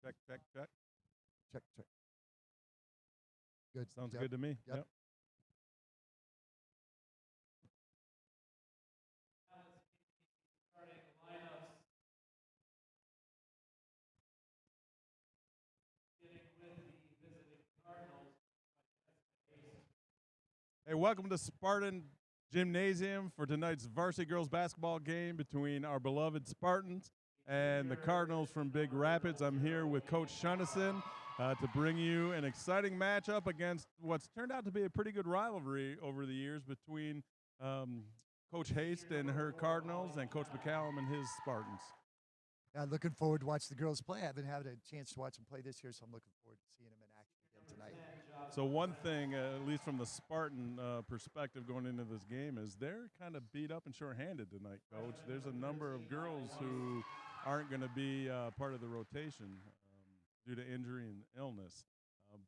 Check, check, check. Check, check. Good. Sounds good to me. Yep. Hey, welcome to Spartan Gymnasium for tonight's varsity girls basketball game between our beloved Spartans and the Cardinals from Big Rapids. I'm here with Coach Shunnison to bring you an exciting matchup against what's turned out to be a pretty good rivalry over the years between Coach Haste and her Cardinals and Coach McCallum and his Spartans. Yeah, looking forward to watch the girls play. I haven't had a chance to watch them play this year, so I'm looking forward to seeing them in action again tonight. So one thing, at least from the Spartan perspective going into this game, is they're kind of beat up and shorthanded tonight, Coach. There's a number of girls who aren't going to be part of the rotation due to injury and illness.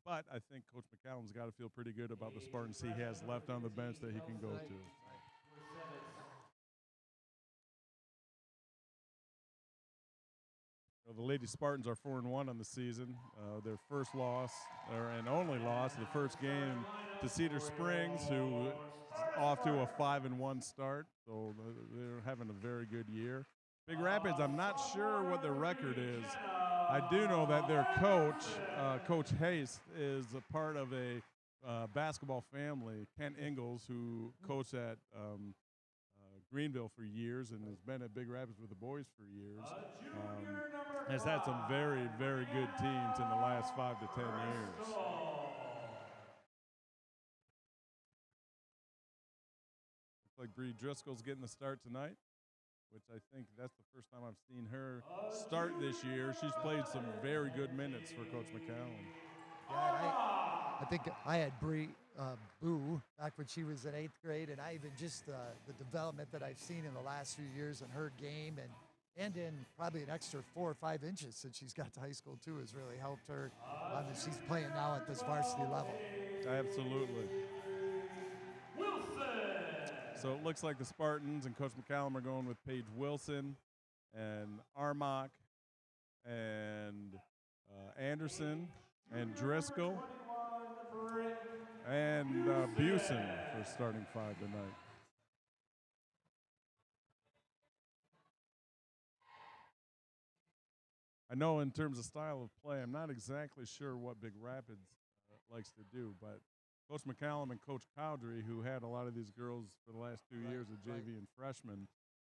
But I think Coach McCallum's got to feel pretty good about the Spartans he has left on the bench that he can go to. The Lady Spartans are 4-1 on the season. Their first loss, and only loss, the first game to Cedar Springs, who is off to a 5-1 start. So they're having a very good year. Big Rapids, I'm not sure what their record is. I do know that their coach, Coach Hayes, is a part of a basketball family, Kent Ingalls, who coached at Greenville for years and has been at Big Rapids with the boys for years. Has had some very, very good teams in the last 5 to 10 years. Looks like Bree Driscoll's getting the start tonight, which I think that's the first time I've seen her start this year. She's played some very good minutes for Coach McCallum. Yeah, I think I had Bree Boo back when she was in 8th grade, and I even just the development that I've seen in the last few years in her game and in probably an extra 4 or 5 inches since she's got to high school too has really helped her. She's playing now at this varsity level. Absolutely. So it looks like the Spartans and Coach McCallum are going with Paige Wilson and Armock and Anderson and Driscoll and Busen for starting 5 tonight. I know in terms of style of play, I'm not exactly sure what Big Rapids likes to do, but Coach McCallum and Coach Cowdery, who had a lot of these girls for the last 2 years of JV and freshmen,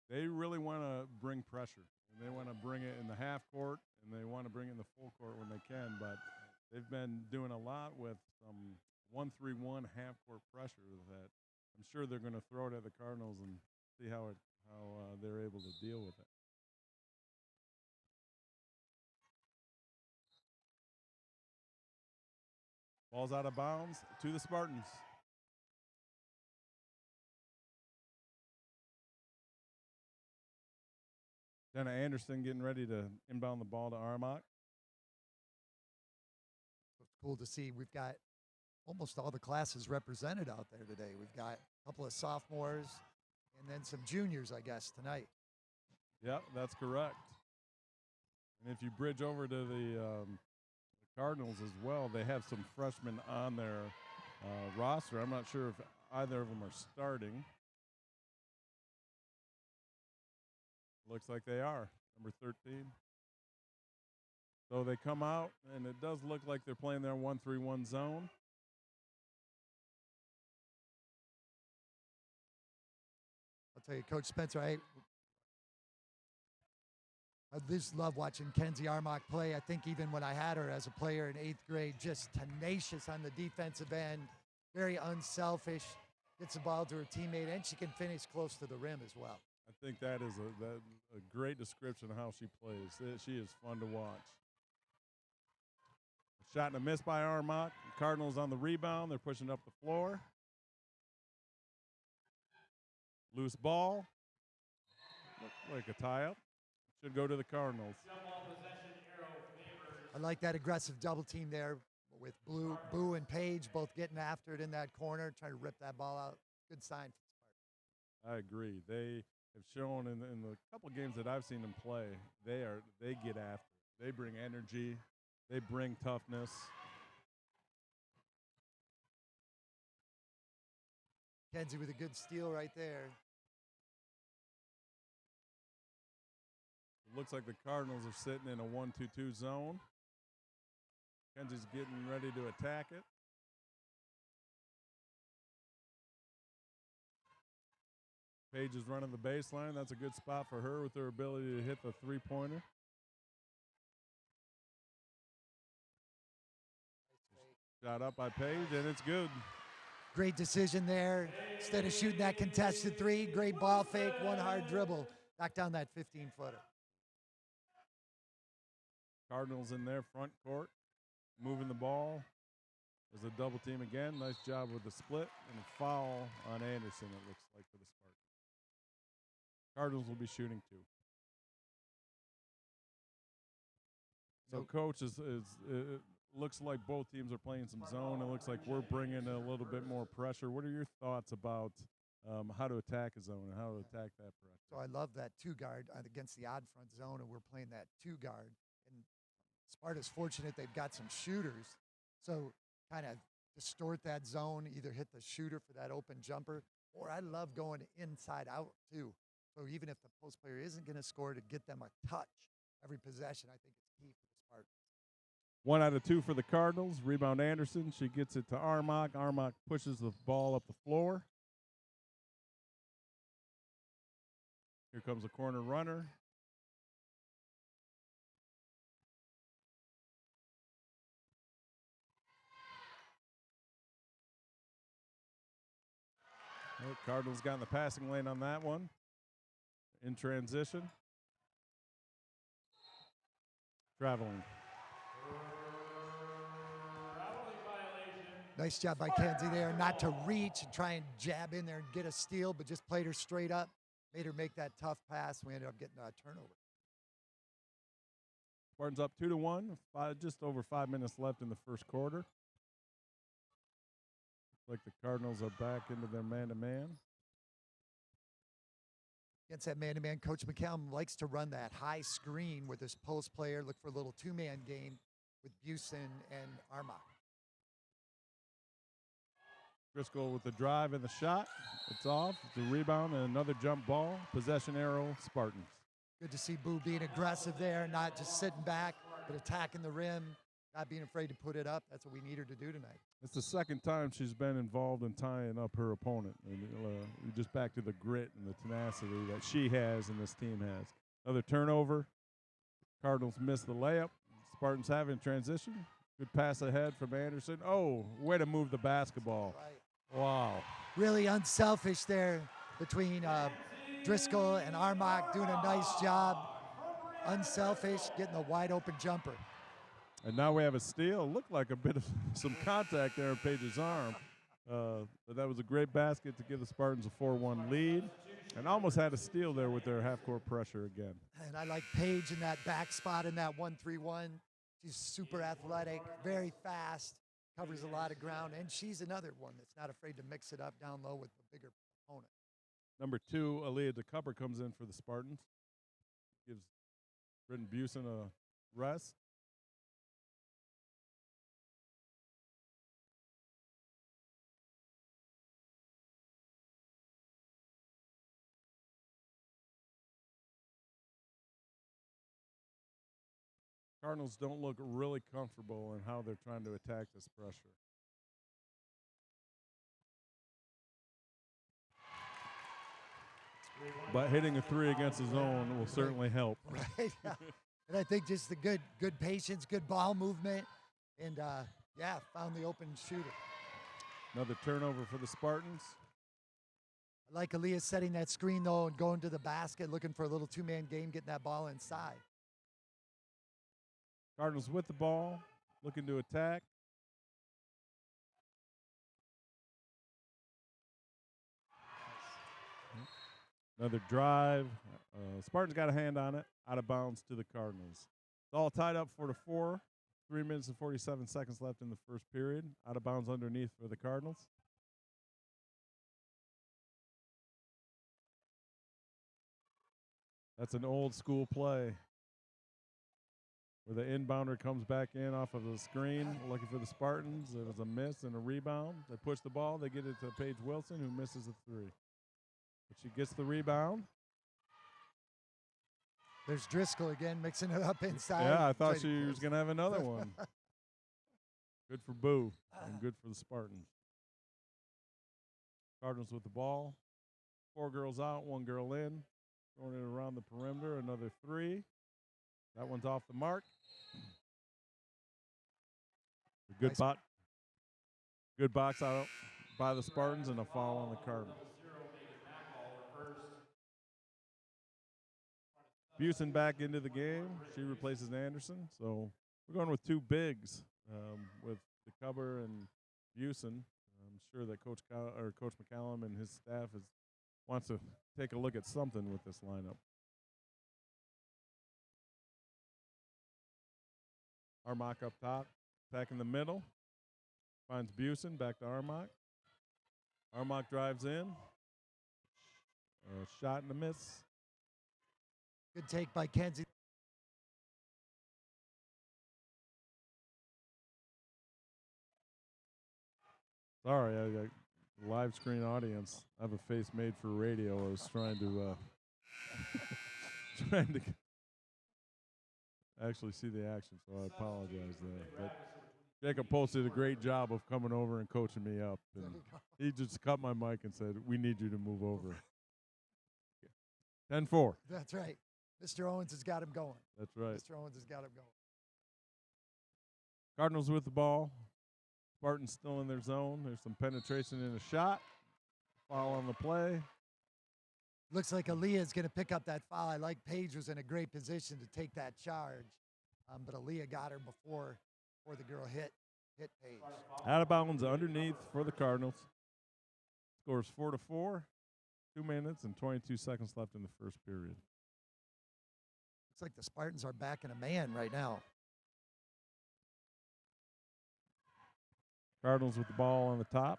they really want to bring pressure. And they want to bring it in the half court, and they want to bring it in the full court when they can. But they've been doing a lot with some 1-3-1 half court pressure that I'm sure they're going to throw it at the Cardinals and see how they're able to deal with it. Ball's out of bounds to the Spartans. Jenna Anderson getting ready to inbound the ball to Armock. It's cool to see. We've got almost all the classes represented out there today. We've got a couple of sophomores and then some juniors, I guess, tonight. Yep, that's correct. And if you bridge over to the Cardinals as well, they have some freshmen on their roster. I'm not sure if either of them are starting. Looks like they are, number 13. So they come out, and it does look like they're playing their 1-3-1 zone. I'll tell you, Coach Spencer, I just love watching Kenzie Armock play. I think even when I had her as a player in 8th grade, just tenacious on the defensive end, very unselfish, gets the ball to her teammate, and she can finish close to the rim as well. I think that is a great description of how she plays. She is fun to watch. Shot and a miss by Armock. Cardinals on the rebound. They're pushing up the floor. Loose ball. Looked like a tie-up. Should go to the Cardinals. I like that aggressive double team there with Boo and Paige both getting after it in that corner, trying to rip that ball out. Good sign for Sparta. I agree. They have shown in the couple of games that I've seen them play, they get after it. They bring energy. They bring toughness. Kenzie with a good steal right there. It looks like the Cardinals are sitting in a 1-2-2 zone. Kenzie's getting ready to attack it. Paige is running the baseline. That's a good spot for her with her ability to hit the three-pointer. Shot up by Paige, and it's good. Great decision there. Instead of shooting that contested three, great ball fake, one hard dribble. Knock down that 15-footer. Cardinals in their front court, moving the ball. There's a double team again. Nice job with the split, and a foul on Anderson, it looks like, for the Spartans. Cardinals will be shooting 2. So, Coach, it looks like both teams are playing some zone. It looks like we're bringing a little bit more pressure. What are your thoughts about how to attack a zone and how to attack that pressure? So I love that 2-guard against the odd front zone, and we're playing that 2-guard. And Sparta's fortunate they've got some shooters. So kind of distort that zone, either hit the shooter for that open jumper, or I love going inside out too. So even if the post player isn't going to score, to get them a touch every possession, I think it's key for the Spartans. 1 out of 2 for the Cardinals. Rebound Anderson. She gets it to Armach. Armach pushes the ball up the floor. Here comes a corner runner. Cardinals got in the passing lane on that one. In transition. Traveling. Nice job by Kenzie there, not to reach and try and jab in there and get a steal, but just played her straight up, made her make that tough pass. We ended up getting a turnover. Spartans up 2-1. Just over 5 minutes left in the first quarter. Looks like the Cardinals are back into their man-to-man. Against that man-to-man, Coach McCallum likes to run that high screen with his post player, look for a little 2-man game with Busen and Armach. Driscoll with the drive and the shot. It's off. It's a rebound and another jump ball. Possession arrow, Spartans. Good to see Boo being aggressive there, not just sitting back, but attacking the rim, not being afraid to put it up. That's what we need her to do tonight. It's the second time she's been involved in tying up her opponent. And, just back to the grit and the tenacity that she has and this team has. Another turnover. Cardinals miss the layup. Spartans have in transition. Good pass ahead from Anderson. Oh, way to move the basketball. Right. Wow. Really unselfish there between Driscoll and Armach, doing a nice job. Unselfish, getting a wide open jumper. And now we have a steal. Looked like a bit of some contact there on Paige's arm. But that was a great basket to give the Spartans a 4-1 lead. And almost had a steal there with their half-court pressure again. And I like Paige in that back spot in that 1-3-1. She's super athletic, very fast, covers a lot of ground. And she's another one that's not afraid to mix it up down low with the bigger opponent. Number 2, Aaliyah DeCupper comes in for the Spartans. Gives Britton Busen a rest. Cardinals don't look really comfortable in how they're trying to attack this pressure. But hitting a 3 against the zone will certainly help. Right. And I think just the good patience, good ball movement, and found the open shooter. Another turnover for the Spartans. I like Aaliyah setting that screen though and going to the basket, looking for a little 2-man game, getting that ball inside. Cardinals with the ball, looking to attack. Another drive. Spartans got a hand on it, out of bounds to the Cardinals. It's all tied up for the 4. 3 minutes and 47 seconds left in the first period. Out of bounds underneath for the Cardinals. That's an old school play where the inbounder comes back in off of the screen, looking for the Spartans. It was a miss and a rebound. They push the ball. They get it to Paige Wilson, who misses a three. But she gets the rebound. There's Driscoll again, mixing it up inside. Yeah, I thought she was going to have another one. Good for Boo and good for the Spartans. Cardinals with the ball. 4 girls out, 1 girl in. Throwing it around the perimeter, another three. That one's off the mark. Good Nice. Good box out by the Spartans and a foul on the Cardinals. Busen back into the game. She replaces Anderson. So we're going with 2 bigs with the cover and Busen. I'm sure that Coach McCallum and his staff wants to take a look at something with this lineup. Armach up top, back in the middle. Finds Busen, back to Armach. Armach drives in. Shot and a miss. Good take by Kenzie. Sorry, I got live screen audience. I have a face made for radio. I was trying to trying to actually see the action, so I apologize there. But Jacob posted a great job of coming over and coaching me up, and he just cut my mic and said, "We need you to move over." 10-4. That's right. Mr. Owens has got him going. That's right. Mr. Owens has got him going. Cardinals with the ball. Spartans still in their zone. There's some penetration in a shot. Foul on the play. Looks like Aaliyah is going to pick up that foul. I like Paige was in a great position to take that charge, but Aaliyah got her before the girl hit Paige. Out of bounds underneath for the Cardinals. Scores 4-4. 2 minutes and 22 seconds left in the first period. Looks like the Spartans are backing a man right now. Cardinals with the ball on the top.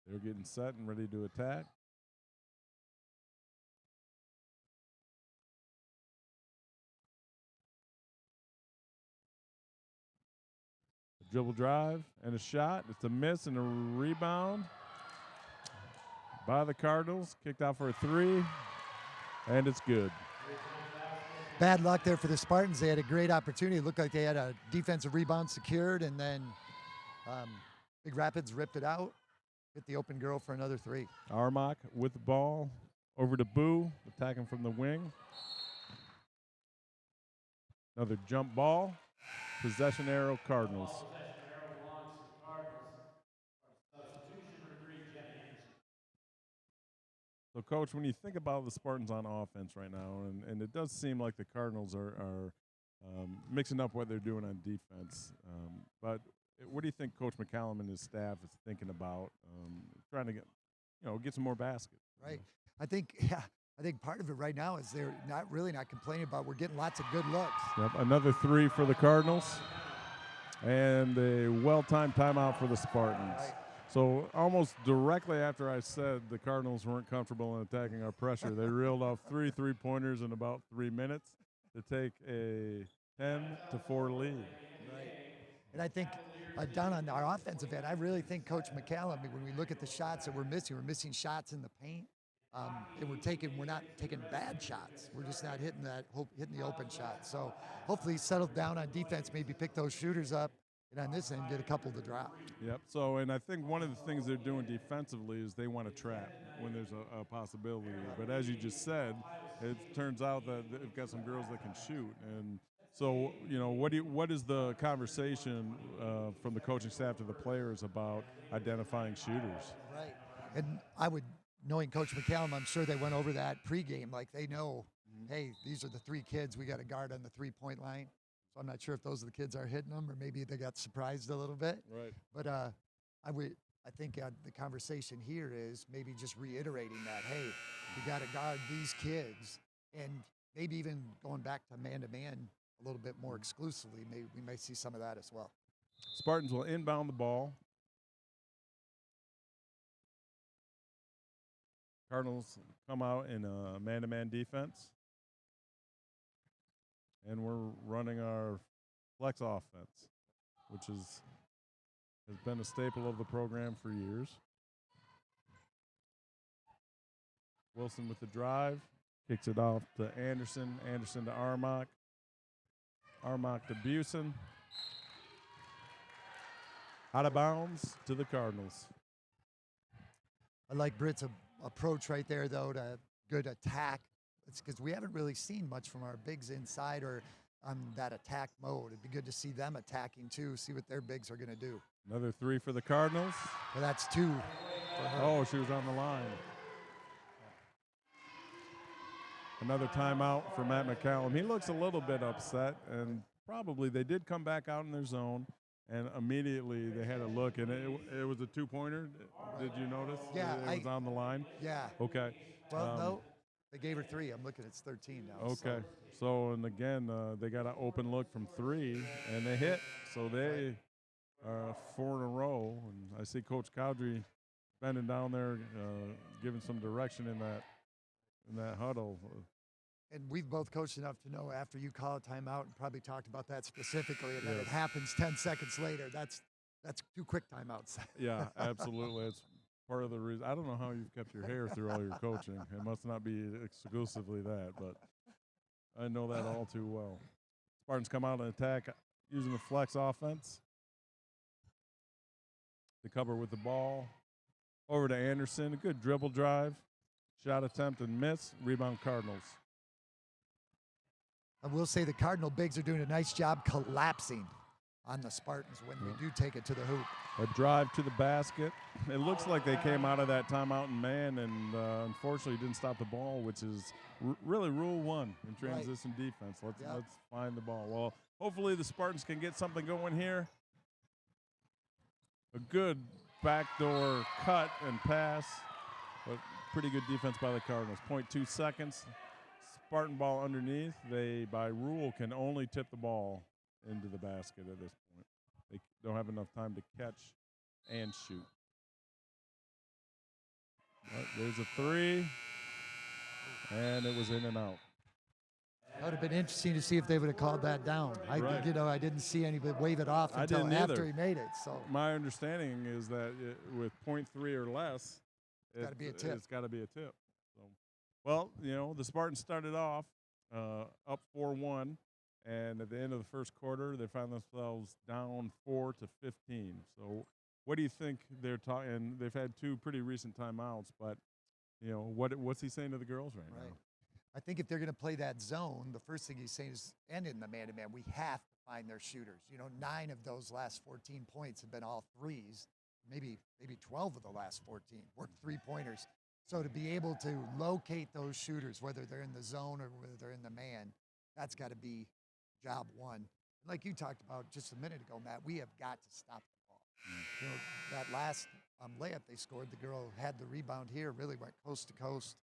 They're getting set and ready to attack. A dribble drive and a shot. It's a miss and a rebound by the Cardinals. Kicked out for a three, and it's good. Bad luck there for the Spartans. They had a great opportunity. It looked like they had a defensive rebound secured, and then Big Rapids ripped it out, hit the open girl for another three. Armach with the ball over to Boo, attacking from the wing. Another jump ball. Possession arrow, Cardinals. So, Coach, when you think about the Spartans on offense right now, and it does seem like the Cardinals are mixing up what they're doing on defense, but what do you think Coach McCallum and his staff is thinking about trying to get some more baskets? Right. I think part of it right now is they're not complaining about. We're getting lots of good looks. Yep, another three for the Cardinals, and a well-timed timeout for the Spartans. Right. So almost directly after I said the Cardinals weren't comfortable in attacking our pressure, they reeled off 3 3-pointers in about 3 minutes to take a 10-4 lead. Right. And I think down on our offensive end, I really think Coach McCallum, when we look at the shots that we're missing shots in the paint. And we're not taking bad shots. We're just not hitting the open shot. So hopefully settle down on defense, maybe pick those shooters up, and on this end get a couple to drop. Yep. So, and I think one of the things they're doing defensively is they want to trap when there's a possibility. But as you just said, it turns out that they've got some girls that can shoot. And so, what is the conversation from the coaching staff to the players about identifying shooters? Right. And knowing Coach McCallum, I'm sure they went over that pregame. Like they know, hey, these are the 3 kids we got to guard on the 3-point line. So I'm not sure if those are the kids are hitting them or maybe they got surprised a little bit. Right. But I think the conversation here is maybe just reiterating that, hey, we got to guard these kids, and maybe even going back to man-to-man a little bit more exclusively. Maybe we may see some of that as well. Spartans will inbound the ball. Cardinals come out in a man-to-man defense. and we're running our flex offense, which has been a staple of the program for years. Wilson with the drive, kicks it off to Anderson, Anderson to Armach, Armach to Busen. Out of bounds to the Cardinals. I like Britt's approach right there, though, to good attack. It's because we haven't really seen much from our bigs inside or on that attack mode. It'd be good to see them attacking, too, see what their bigs are going to do. Another 3 for the Cardinals. Well, that's 2 for her. Oh, she was on the line. Another timeout for Matt McCallum. He looks a little bit upset, and probably they did come back out in their zone, and immediately they had a look, and it was a 2-pointer. Did you notice? Yeah. It was on the line? Yeah. Okay. Well, no, they gave her 3. I'm looking, it's 13 now. Okay. So, and again, they got an open look from 3, and they hit. So they are 4 in a row. And I see Coach Cowdrey bending down there, giving some direction in that huddle. And we've both coached enough to know after you call a timeout, and probably talked about that specifically, and then it happens 10 seconds later. That's 2 quick timeouts. Yeah, absolutely. It's part of the reason. I don't know how you've kept your hair through all your coaching. It must not be exclusively that, but I know that all too well. Spartans come out and attack using the flex offense. They cover with the ball. Over to Anderson. A good dribble drive. Shot attempt and miss. Rebound Cardinals. I will say the Cardinal bigs are doing a nice job collapsing on the Spartans when we do take it to the hoop. A drive to the basket. It looks like they came out of that timeout in man and unfortunately didn't stop the ball, which is really rule 1 in transition defense. Let's find the ball. Well, hopefully the Spartans can get something going here. A good backdoor cut and pass, but pretty good defense by the Cardinals. 0.2 seconds. Spartan ball underneath. They, by rule, can only tip the ball into the basket at this point. They don't have enough time to catch and shoot. Right, there's a 3, and it was in and out. That would have been interesting to see if they would have called that down. I didn't see anybody wave it off until after he made it. So my understanding is that with 0.3 or less, it's got to be a tip. It's got to be a tip. So, well, the Spartans started off up 4-1. And at the end of the first quarter, they found themselves down 4-15. So, what do you think they're talking? They've had 2 pretty recent timeouts, but what's he saying to the girls right now? I think if they're going to play that zone, the first thing he's saying is, and in the man-to-man, we have to find their shooters. 9 of those last 14 points have been all threes. Maybe 12 of the last 14 were 3-pointers. So to be able to locate those shooters, whether they're in the zone or whether they're in the man, that's got to be job 1. Like you talked about just a minute ago, Matt, we have got to stop the ball. That last layup they scored, the girl had the rebound here, really went coast to coast,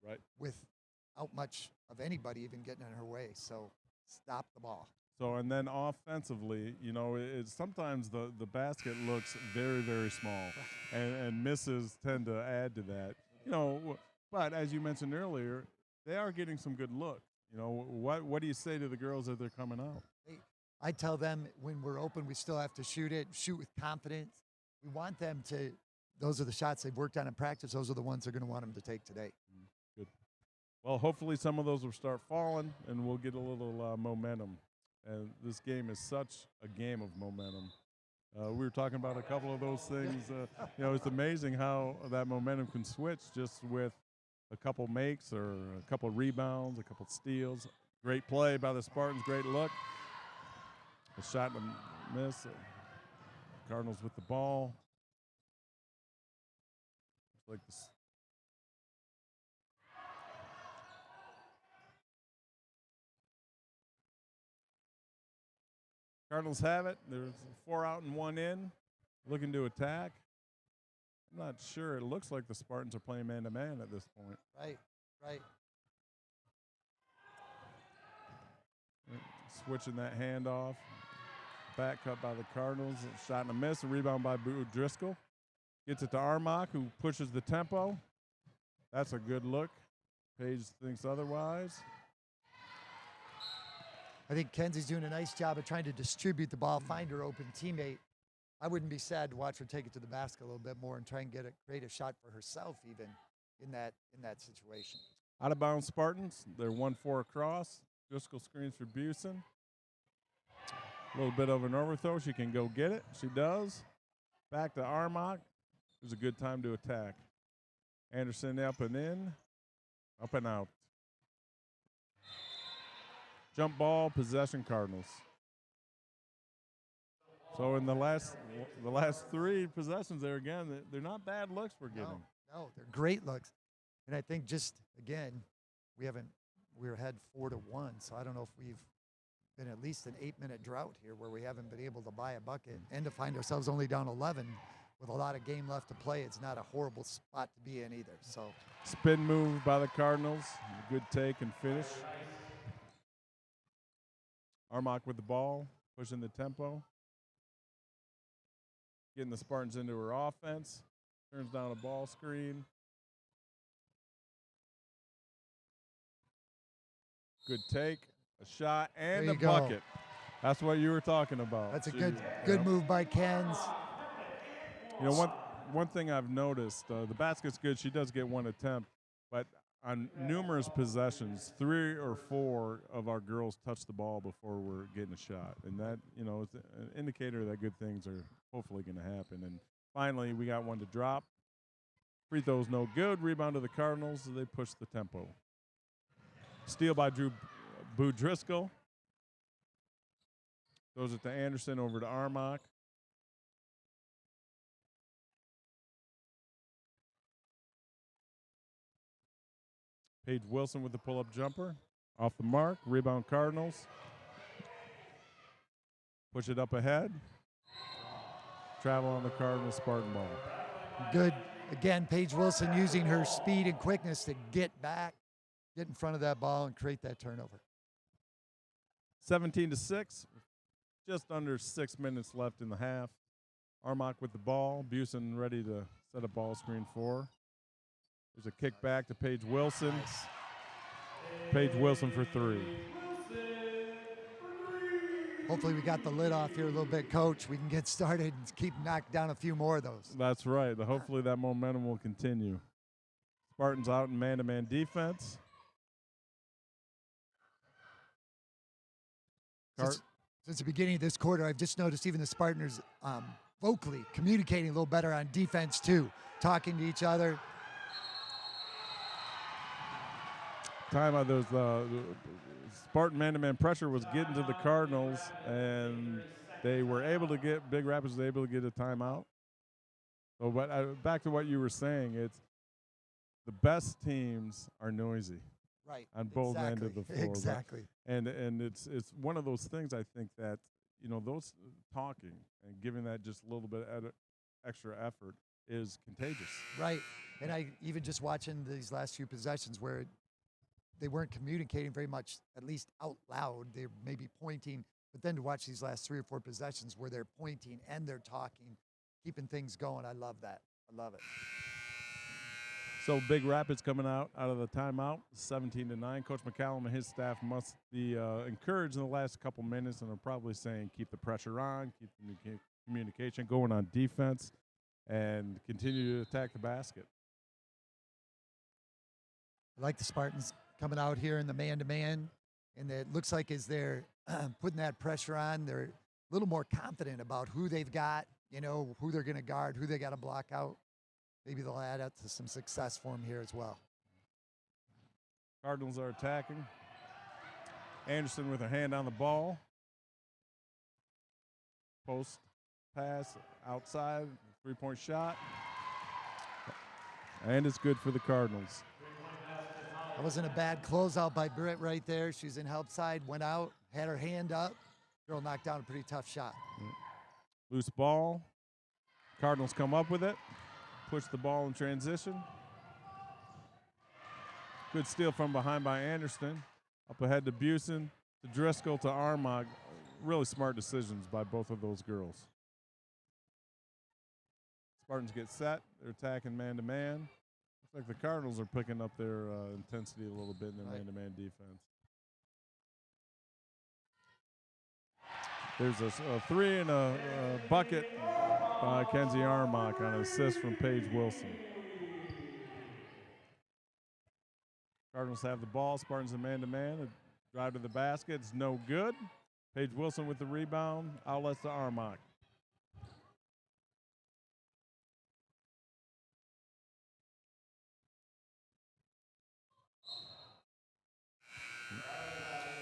right, without much of anybody even getting in her way. So stop the ball. So, and then offensively, it's sometimes the basket looks very, very small, and misses tend to add to that. But as you mentioned earlier, they are getting some good looks. What do you say to the girls as they're coming out? I tell them when we're open, we still have to shoot with confidence. We want them to, those are the shots they've worked on in practice. Those are the ones they're going to want them to take today. Good. Well, hopefully some of those will start falling and we'll get a little momentum. And this game is such a game of momentum. We were talking about a couple of those things. It's amazing how that momentum can switch just with a couple makes or a couple rebounds, a couple steals. Great play by the Spartans, great look. A shot and a miss. Cardinals with the ball. Looks like this. Cardinals have it. There's 4 out and 1 in. Looking to attack. I'm not sure. It looks like the Spartans are playing man-to-man at this point. Right. Switching that handoff. Back cut by the Cardinals. Shot and a miss. A rebound by Boo Driscoll. Gets it to Armach, who pushes the tempo. That's a good look. Page thinks otherwise. I think Kenzie's doing a nice job of trying to distribute the ball, find her open teammate. I wouldn't be sad to watch her take it to the basket a little bit more and try and create a shot for herself even in that situation. Out of bounds Spartans. They're 1-4 across. Driscoll screens for Busen. A little bit of an overthrow. She can go get it. She does. Back to Armach. It was a good time to attack. Anderson up and in. Up and out. Jump ball, possession Cardinals. So in the last three possessions there again, they're not bad looks we're getting. No, they're great looks. And I think just, again, we're ahead 4-1, so I don't know if we've been at least an 8-minute drought here where we haven't been able to buy a bucket. And to find ourselves only down 11 with a lot of game left to play, it's not a horrible spot to be in either. So spin move by the Cardinals. Good take and finish. Armach with the ball, pushing the tempo. Getting the Spartans into her offense. Turns down a ball screen. Good take, a shot, and a bucket. That's what you were talking about. That's a good move by Kenz. You know, one thing I've noticed, the basket's good. She does get one attempt, but on numerous possessions, 3 or 4 of our girls touch the ball before we're getting a shot. And that, you know, is an indicator that good things are hopefully going to happen. And finally, we got one to drop. Free throw's no good. Rebound to the Cardinals. They push the tempo. Steal by Boo Driscoll. Throws it to Anderson, over to Armach. Paige Wilson with the pull-up jumper. Off the mark. Rebound Cardinals. Push it up ahead. Travel on the Cardinals Spartan ball. Good. Again, Paige Wilson using her speed and quickness to get back, get in front of that ball, and create that turnover. 17-6. Just under 6 minutes left in the half. Armach with the ball. Busen ready to set a ball screen for. There's a kick back to Paige Wilson. Nice. Paige Wilson for 3. Hopefully we got the lid off here a little bit, Coach. We can get started and keep knocking down a few more of those. That's right. Hopefully that momentum will continue. Spartans out in man-to-man defense. Since the beginning of this quarter, I've just noticed even the Spartans vocally communicating a little better on defense too, talking to each other. Timeout. The Spartan man-to-man pressure was getting to the Cardinals, and they were able to get Big Rapids was able to get a timeout. So, but back to what you were saying, it's the best teams are noisy. Right. On both ends of the floor. Exactly. And it's one of those things I think that, you know, those talking and giving that just a little bit extra effort is contagious. Right. And I even just watching these last few possessions where they weren't communicating very much, at least out loud. They may be pointing, but then to watch these last 3 or 4 possessions where they're pointing and they're talking, keeping things going, I love that. I love it. So Big Rapids coming out of the timeout, 17-9. Coach McCallum and his staff must be encouraged in the last couple minutes, and are probably saying keep the pressure on, keep the communication going on defense, and continue to attack the basket. I like the Spartans coming out here in the man-to-man, and it looks like as they're putting that pressure on, they're a little more confident about who they've got, you know, who they're going to guard, who they got to block out. Maybe they'll add up to some success for them here as well. Cardinals are attacking. Anderson with a hand on the ball. Post pass outside, 3-point shot. And it's good for the Cardinals. That wasn't a bad closeout by Britt right there. She's in help side, went out, had her hand up. Girl knocked down a pretty tough shot. Loose ball. Cardinals come up with it. Push the ball in transition. Good steal from behind by Anderson. Up ahead to Busen, to Driscoll, to Armagh. Really smart decisions by both of those girls. Spartans get set. They're attacking man-to-man. Looks like the Cardinals are picking up their intensity a little bit in their man-to-man defense. There's a three and a bucket by Kenzie Armock on an assist from Paige Wilson. Cardinals have the ball. Spartans a man-to-man. A drive to the basket. It's no good. Paige Wilson with the rebound. Outlets to Armock.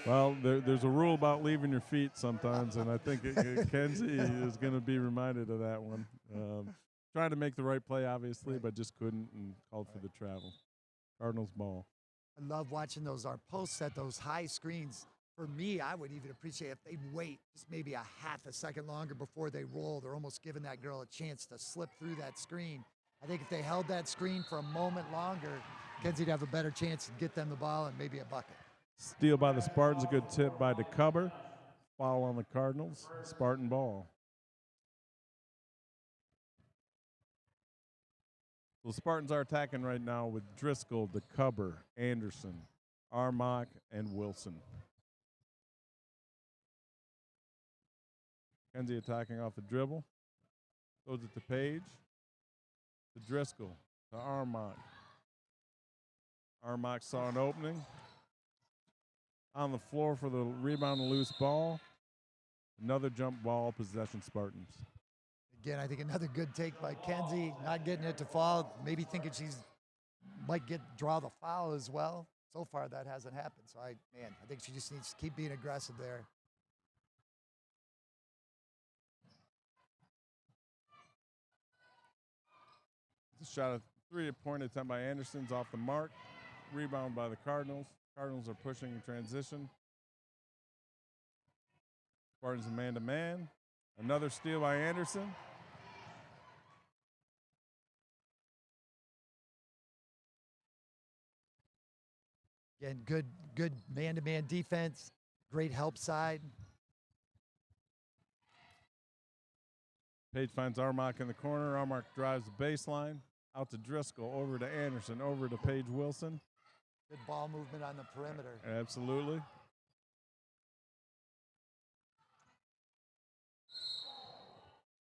Well, there's a rule about leaving your feet sometimes, and I think Kenzie is going to be reminded of that one. Trying to make the right play, obviously, but just couldn't and called for the travel. Cardinals ball. I love watching those our posts set those high screens. For me, I would even appreciate if they'd wait just maybe a half a second longer before they roll. They're almost giving that girl a chance to slip through that screen. I think if they held that screen for a moment longer, Kenzie'd have a better chance to get them the ball and maybe a bucket. Steal by the Spartans, a good tip by DeCover. Foul on the Cardinals, Spartan ball. The Spartans are attacking right now with Driscoll, DeCover, Anderson, Armock, and Wilson. Kenzie attacking off the dribble. Throws it to Page. To Driscoll. To Armock. Armock saw an opening. On the floor for the rebound and loose ball. Another jump ball, possession Spartans. Again, I think another good take by Kenzie, not getting it to fall, maybe thinking she's might draw the foul as well. So far, that hasn't happened. So, I think she just needs to keep being aggressive there. Shot a three-point attempt by Anderson's off the mark. Rebound by the Cardinals. Cardinals are pushing in transition. Spartans a man-to-man. Another steal by Anderson. Again, good man-to-man defense. Great help side. Page finds Armock in the corner. Armock drives the baseline. Out to Driscoll. Over to Anderson. Over to Paige Wilson. Good ball movement on the perimeter. Absolutely.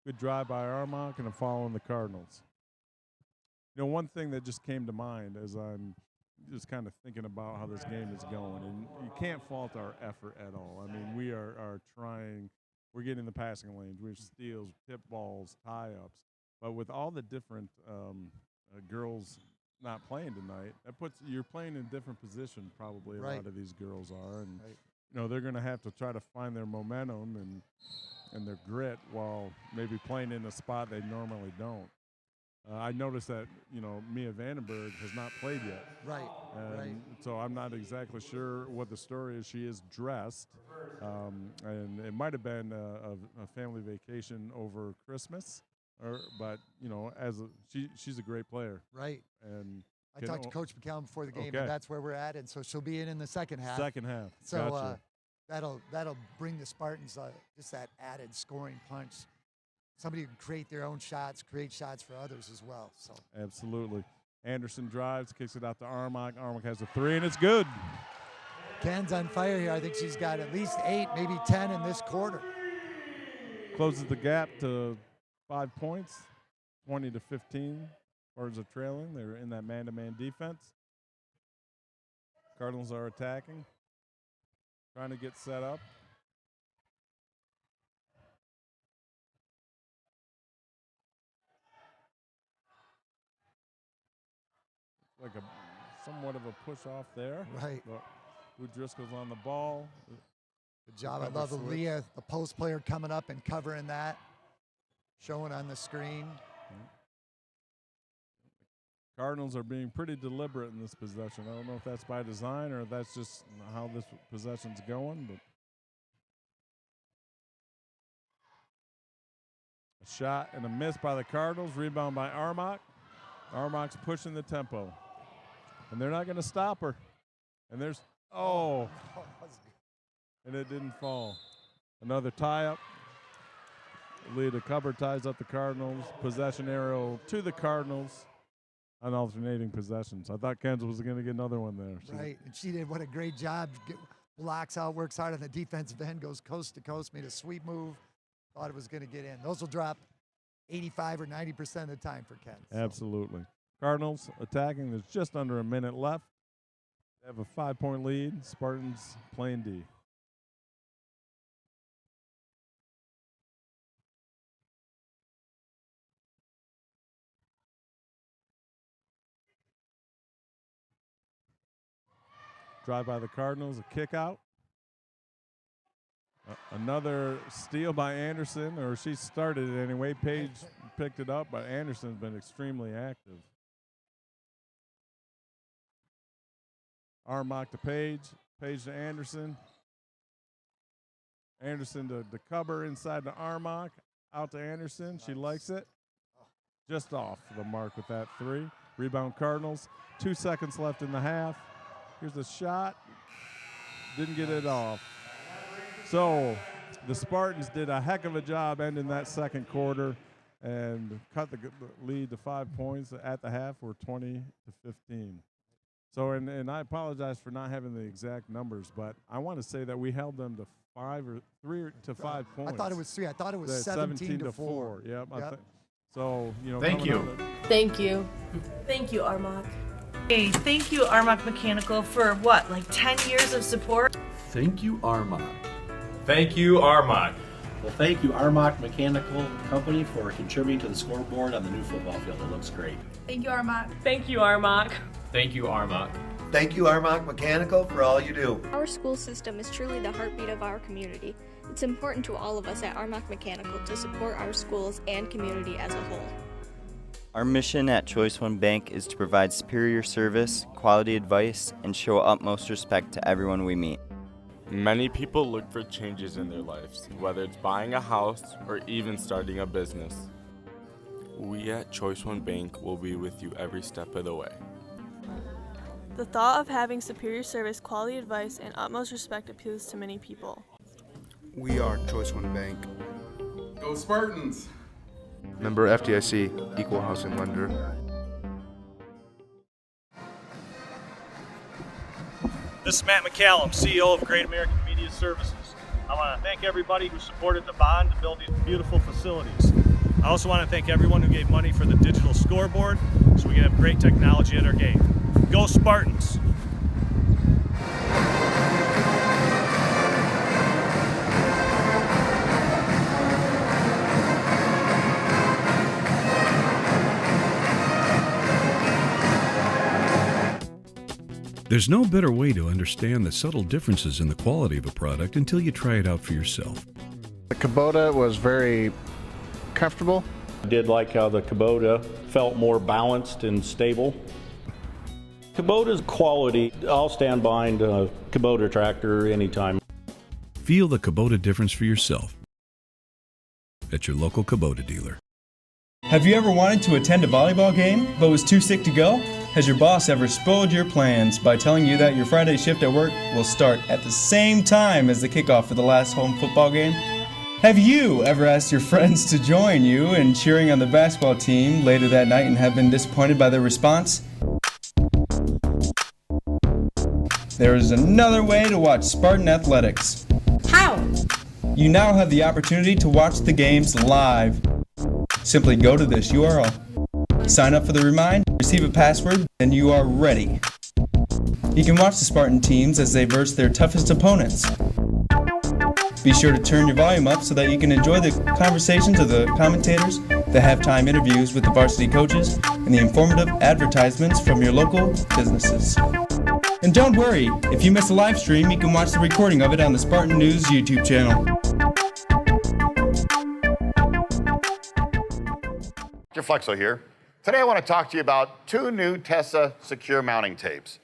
Good drive by Armock and a foul on the Cardinals. You know, one thing that just came to mind as I'm just kind of thinking about how this game is going, and you can't fault our effort at all. I mean, we are trying. We're getting the passing lanes. We're steals, tip balls, tie-ups. But with all the different girls not playing tonight, you're playing in a different position probably a lot of these girls are. And, you know, they're going to have to try to find their momentum and their grit while maybe playing in a spot they normally don't. I noticed that, you know, Mia Vandenberg has not played yet. Right. So I'm not exactly sure what the story is. She is dressed, and it might have been a family vacation over Christmas, but you know, she's a great player. Right. And I talked to Coach McCallum before the game, okay. and that's where we're at. And so she'll be in the second half. Second half. So gotcha. that'll bring the Spartans just that added scoring punch. Somebody who can create their own shots, create shots for others as well. So absolutely. Anderson drives, kicks it out to Armock. Armock has a three, and it's good. Ken's on fire here. I think she's got at least 8, maybe 10 in this quarter. Closes the gap to 5 points, 20-15. Spartans are trailing. They're in that man-to-man defense. Cardinals are attacking, trying to get set up. Like somewhat of a push off there. Right. But Driscoll's on the ball. Good job. I love Aaliyah, the post player, coming up and covering that, showing on the screen. Cardinals are being pretty deliberate in this possession. I don't know if that's by design or if that's just how this possession's going, but a shot and a miss by the Cardinals. Rebound by Armock. Armock's pushing the tempo. And they're not going to stop her. And there's, and it didn't fall. Another tie-up. Lead cover ties up the Cardinals. Possession arrow to the Cardinals on alternating possessions. I thought Kansas was going to get another one there. Right, and she did what a great job blocks out, works hard on the defensive end, goes coast to coast, made a sweep move. Thought it was going to get in. Those will drop 85 or 90% of the time for Kent. So. Absolutely. Cardinals attacking. There's just under a minute left. They have a 5-point lead. Spartans playing D. Drive by the Cardinals, a kick out. Another steal by Anderson, or she started it anyway. Page picked it up, but Anderson's been extremely active. Armock to Page, Page to Anderson. Anderson to cover inside to Armock, out to Anderson. She likes it. Just off the mark with that 3. Rebound Cardinals. 2 seconds left in the half. Here's a shot. Didn't get it off. So the Spartans did a heck of a job ending that second quarter and cut the lead to 5 points at the half. We're 20-15. So, and I apologize for not having the exact numbers, but I want to say that we held them to 3 to 5 points. I thought it was 3. I thought it was 17 to 4. Yep. So, you know. Thank you. Thank you. Thank you, Armock. Hey, thank you, Armock Mechanical, for what, like 10 years of support? Thank you, Armock. Thank you, Armock. Well, thank you, Armock Mechanical Company, for contributing to the scoreboard on the new football field. It looks great. Thank you, Armock. Thank you, Armock. Thank you, Armock. Thank you, Armock Mechanical, for all you do. Our school system is truly the heartbeat of our community. It's important to all of us at Armock Mechanical to support our schools and community as a whole. Our mission at Choice One Bank is to provide superior service, quality advice, and show utmost respect to everyone we meet. Many people look for changes in their lives, whether it's buying a house or even starting a business. We at Choice One Bank will be with you every step of the way. The thought of having superior service, quality advice, and utmost respect appeals to many people. We are Choice One Bank. Go Spartans! Member FDIC, Equal Housing Lender. This is Matt McCallum, CEO of Great American Media Services. I want to thank everybody who supported the bond to build these beautiful facilities. I also want to thank everyone who gave money for the digital scoreboard so we can have great technology at our game. Go Spartans! There's no better way to understand the subtle differences in the quality of a product until you try it out for yourself. The Kubota was very comfortable. I did like how the Kubota felt more balanced and stable. Kubota's quality, I'll stand behind a Kubota tractor anytime. Feel the Kubota difference for yourself at your local Kubota dealer. Have you ever wanted to attend a volleyball game but was too sick to go? Has your boss ever spoiled your plans by telling you that your Friday shift at work will start at the same time as the kickoff for the last home football game? Have you ever asked your friends to join you in cheering on the basketball team later that night and have been disappointed by their response? There is another way to watch Spartan Athletics. How? You now have the opportunity to watch the games live. Simply go to this URL. Sign up for the remind, receive a password, and you are ready. You can watch the Spartan teams as they verse their toughest opponents. Be sure to turn your volume up so that you can enjoy the conversations of the commentators, the halftime interviews with the varsity coaches, and the informative advertisements from your local businesses. And don't worry, if you miss a live stream, you can watch the recording of it on the Spartan News YouTube channel. Dr. Flexo here. Today I want to talk to you about 2 new Tessa secure mounting tapes.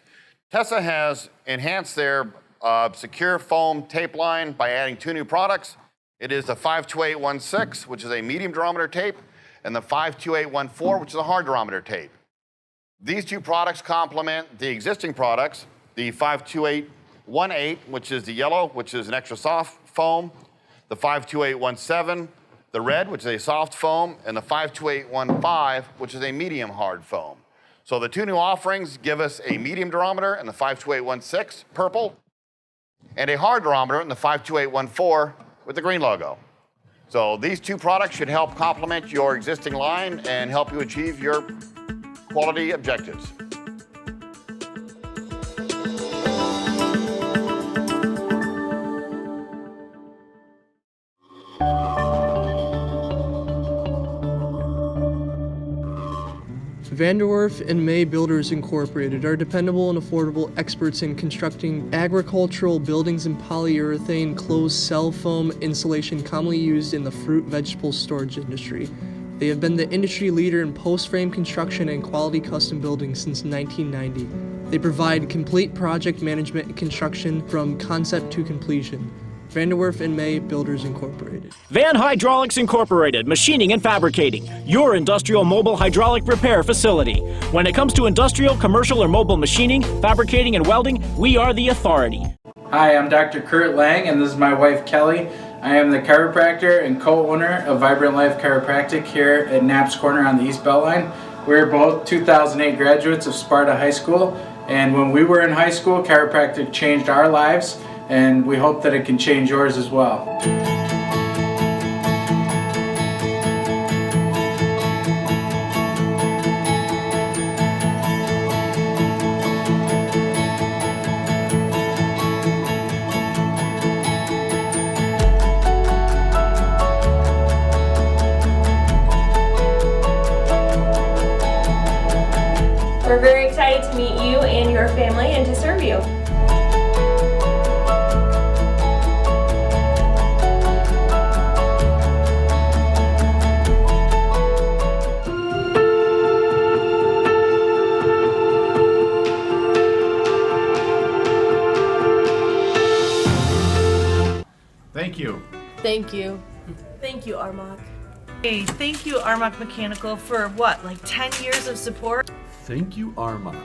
Tessa has enhanced their secure foam tape line by adding 2 new products. It is the 52816, which is a medium durometer tape, and the 52814, which is a hard durometer tape. These 2 products complement the existing products, the 52818, which is the yellow, which is an extra soft foam, the 52817, the red, which is a soft foam, and the 52815, which is a medium hard foam. So the 2 new offerings give us a medium durometer and the 52816 purple. and a hard durometer in the 52814 with the green logo. So these two products should help complement your existing line and help you achieve your quality objectives. Vanderwerf and May Builders Incorporated are dependable and affordable experts in constructing agricultural buildings and polyurethane closed cell foam insulation commonly used in the fruit vegetable storage industry. They have been the industry leader in post-frame construction and quality custom buildings since 1990. They provide complete project management and construction from concept to completion. Vanderwerf and May Builders Incorporated. Van Hydraulics Incorporated, machining and fabricating, your industrial mobile hydraulic repair facility. When it comes to industrial, commercial, or mobile machining, fabricating, and welding, we are the authority. Hi, I'm Dr. Kurt Lang, and this is my wife Kelly. I am the chiropractor and co-owner of Vibrant Life Chiropractic here at Knapp's Corner on the East Beltline. We're both 2008 graduates of Sparta High School, and when we were in high school, chiropractic changed our lives, and we hope that it can change yours as well. We're very excited to meet you and your family and to serve you. Thank you. Thank you. Thank you, Armach. Hey, thank you, Armach Mechanical, for what, like 10 years of support? Thank you, Armach.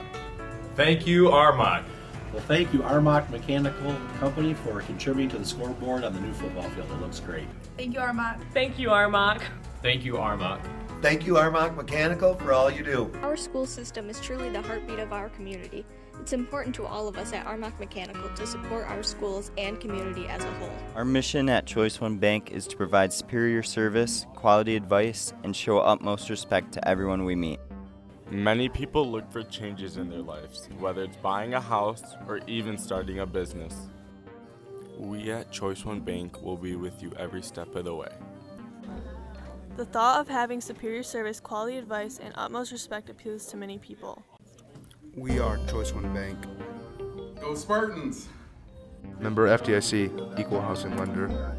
Thank you, Armach. Well, thank you, Armach Mechanical Company, for contributing to the scoreboard on the new football field. It looks great. Thank you, Armach. Thank you, Armach. Thank you, Armach. Thank you, Armach Mechanical, for all you do. Our school system is truly the heartbeat of our community. It's important to all of us at Armach Mechanical to support our schools and community as a whole. Our mission at Choice One Bank is to provide superior service, quality advice, and show utmost respect to everyone we meet. Many people look for changes in their lives, whether it's buying a house or even starting a business. We at Choice One Bank will be with you every step of the way. The thought of having superior service, quality advice, and utmost respect appeals to many people. We are Choice One Bank. Go Spartans! Member FDIC, Equal Housing Lender.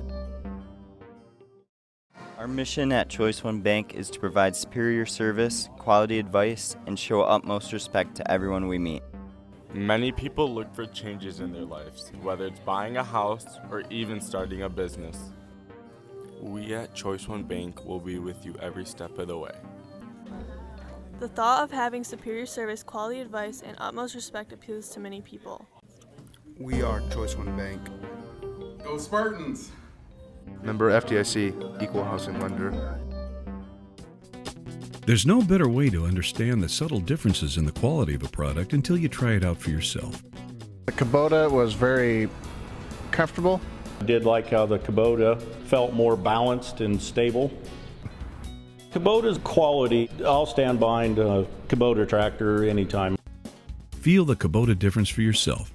Our mission at Choice One Bank is to provide superior service, quality advice, and show utmost respect to everyone we meet. Many people look for changes in their lives, whether it's buying a house or even starting a business. We at Choice One Bank will be with you every step of the way. The thought of having superior service, quality advice, and utmost respect appeals to many people. We are Choice One Bank. Go Spartans! Member FDIC, Equal Housing Lender. There's no better way to understand the subtle differences in the quality of a product until you try it out for yourself. The Kubota was very comfortable. I did like how the Kubota felt more balanced and stable. Kubota's quality, I'll stand behind a Kubota tractor anytime. Feel the Kubota difference for yourself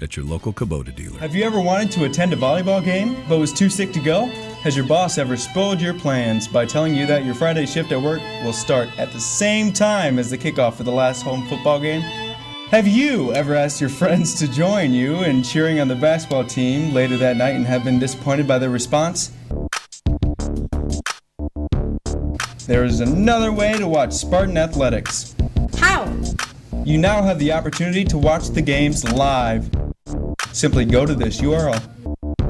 at your local Kubota dealer. Have you ever wanted to attend a volleyball game but was too sick to go? Has your boss ever spoiled your plans by telling you that your Friday shift at work will start at the same time as the kickoff for the last home football game? Have you ever asked your friends to join you in cheering on the basketball team later that night and have been disappointed by their response? There is another way to watch Spartan Athletics. How? You now have the opportunity to watch the games live. Simply go to this URL.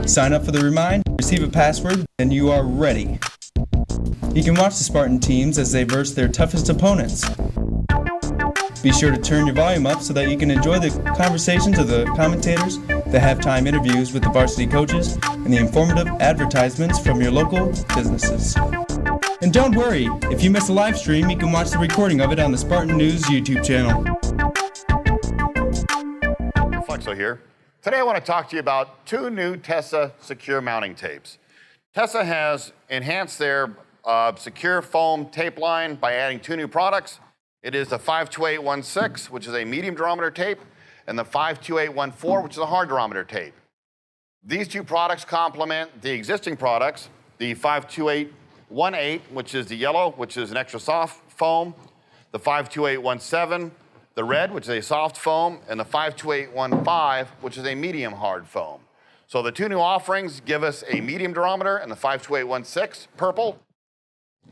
Sign up for the remind, receive a password, and you are ready. You can watch the Spartan teams as they verse their toughest opponents. Be sure to turn your volume up so that you can enjoy the conversations of the commentators, the halftime interviews with the varsity coaches, and the informative advertisements from your local businesses. And don't worry, if you miss a live stream, you can watch the recording of it on the Spartan News YouTube channel. Flexo here. Today I want to talk to you about two new Tessa secure mounting tapes. Tessa has enhanced their secure foam tape line by adding two new products. It is the 52816, which is a medium durometer tape, and the 52814, which is a hard durometer tape. These two products complement the existing products, the 52818, which is the yellow, which is an extra soft foam, the 52817, the red, which is a soft foam, and the 52815, which is a medium hard foam. So the two new offerings give us a medium durometer in the 52816, purple,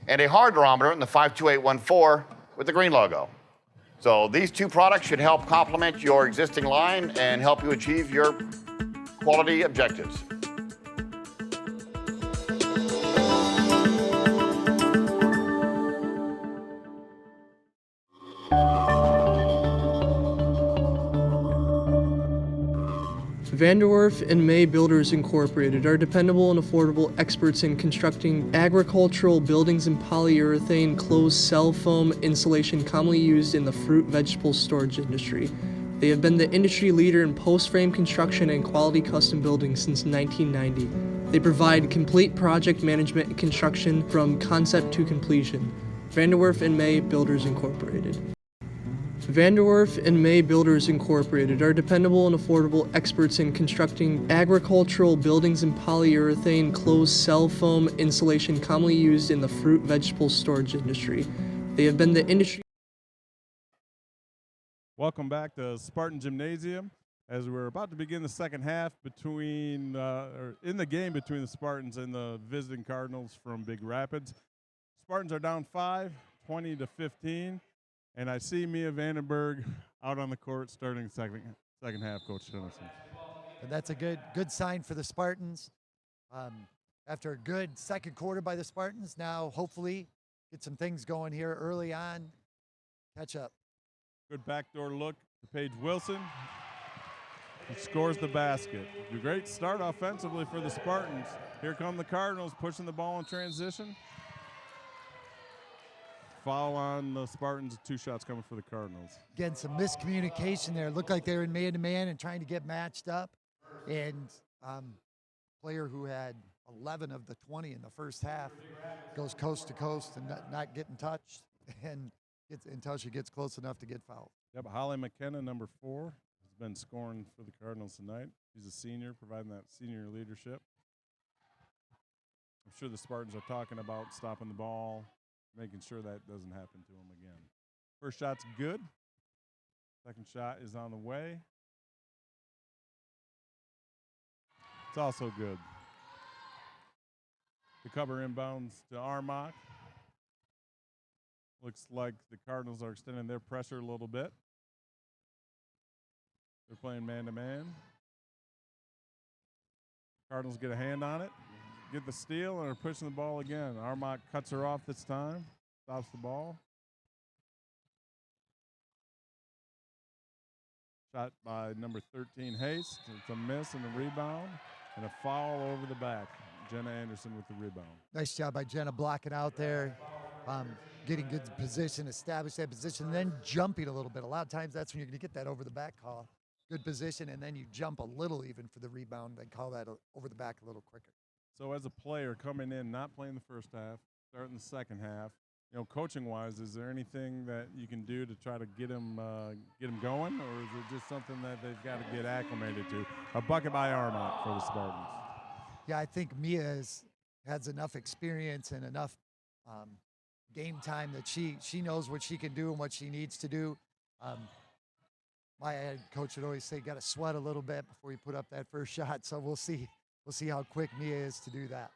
and a hard durometer in the 52814 with the green logo. So these two products should help complement your existing line and help you achieve your quality objectives. Vanderwerf and May Builders Incorporated are dependable and affordable experts in constructing agricultural buildings and polyurethane closed cell foam insulation commonly used in the fruit vegetable storage industry. They have been the industry leader in post-frame construction and quality custom buildings since 1990. They provide complete project management and construction from concept to completion. Vanderwerf and May Builders Incorporated. Vanderwerf and May Builders Incorporated are dependable and affordable experts in constructing agricultural buildings and polyurethane closed cell foam insulation commonly used in the fruit vegetable storage industry. They have been the industry. Welcome back to Spartan Gymnasium as we're about to begin the second half in the game between the Spartans and the visiting Cardinals from Big Rapids. Spartans are down 5, 20-15. And I see Mia Vandenberg out on the court starting second half, Coach Tennyson. And that's a good sign for the Spartans. After a good second quarter by the Spartans, now hopefully get some things going here early on, catch up. Good backdoor look to Paige Wilson, who scores the basket. A great start offensively for the Spartans. Here come the Cardinals pushing the ball in transition. Foul on the Spartans, 2 shots coming for the Cardinals. Again, some miscommunication there. It looked like they were in man-to-man and trying to get matched up. And player who had 11 of the 20 in the first half goes coast to coast and not getting touched, and until she gets close enough to get fouled. Yeah, but Holly McKenna, number 4, has been scoring for the Cardinals tonight. She's a senior, providing that senior leadership. I'm sure the Spartans are talking about stopping the ball, making sure that doesn't happen to them again. First shot's good. Second shot is on the way. It's also good. The cover inbounds to Armach. Looks like the Cardinals are extending their pressure a little bit. They're playing man-to-man. Cardinals get a hand on it. Get the steal and are pushing the ball again. Armach cuts her off this time, stops the ball. Shot by number 13, Haste. It's a miss and a rebound, and a foul over the back. Jenna Anderson with the rebound. Nice job by Jenna blocking out there, getting good position, establish that position, and then jumping a little bit. A lot of times that's when you're going to get that over the back call. Good position, and then you jump a little even for the rebound and call that over the back a little quicker. So as a player coming in, not playing the first half, starting the second half, coaching-wise, is there anything that you can do to try to get them going, or is it just something that they've got to get acclimated to? A bucket by Armont for the Spartans. Yeah, I think Mia has enough experience and enough game time that she knows what she can do and what she needs to do. My head coach would always say, got to sweat a little bit before you put up that first shot. So we'll see how quick Mia is to do that.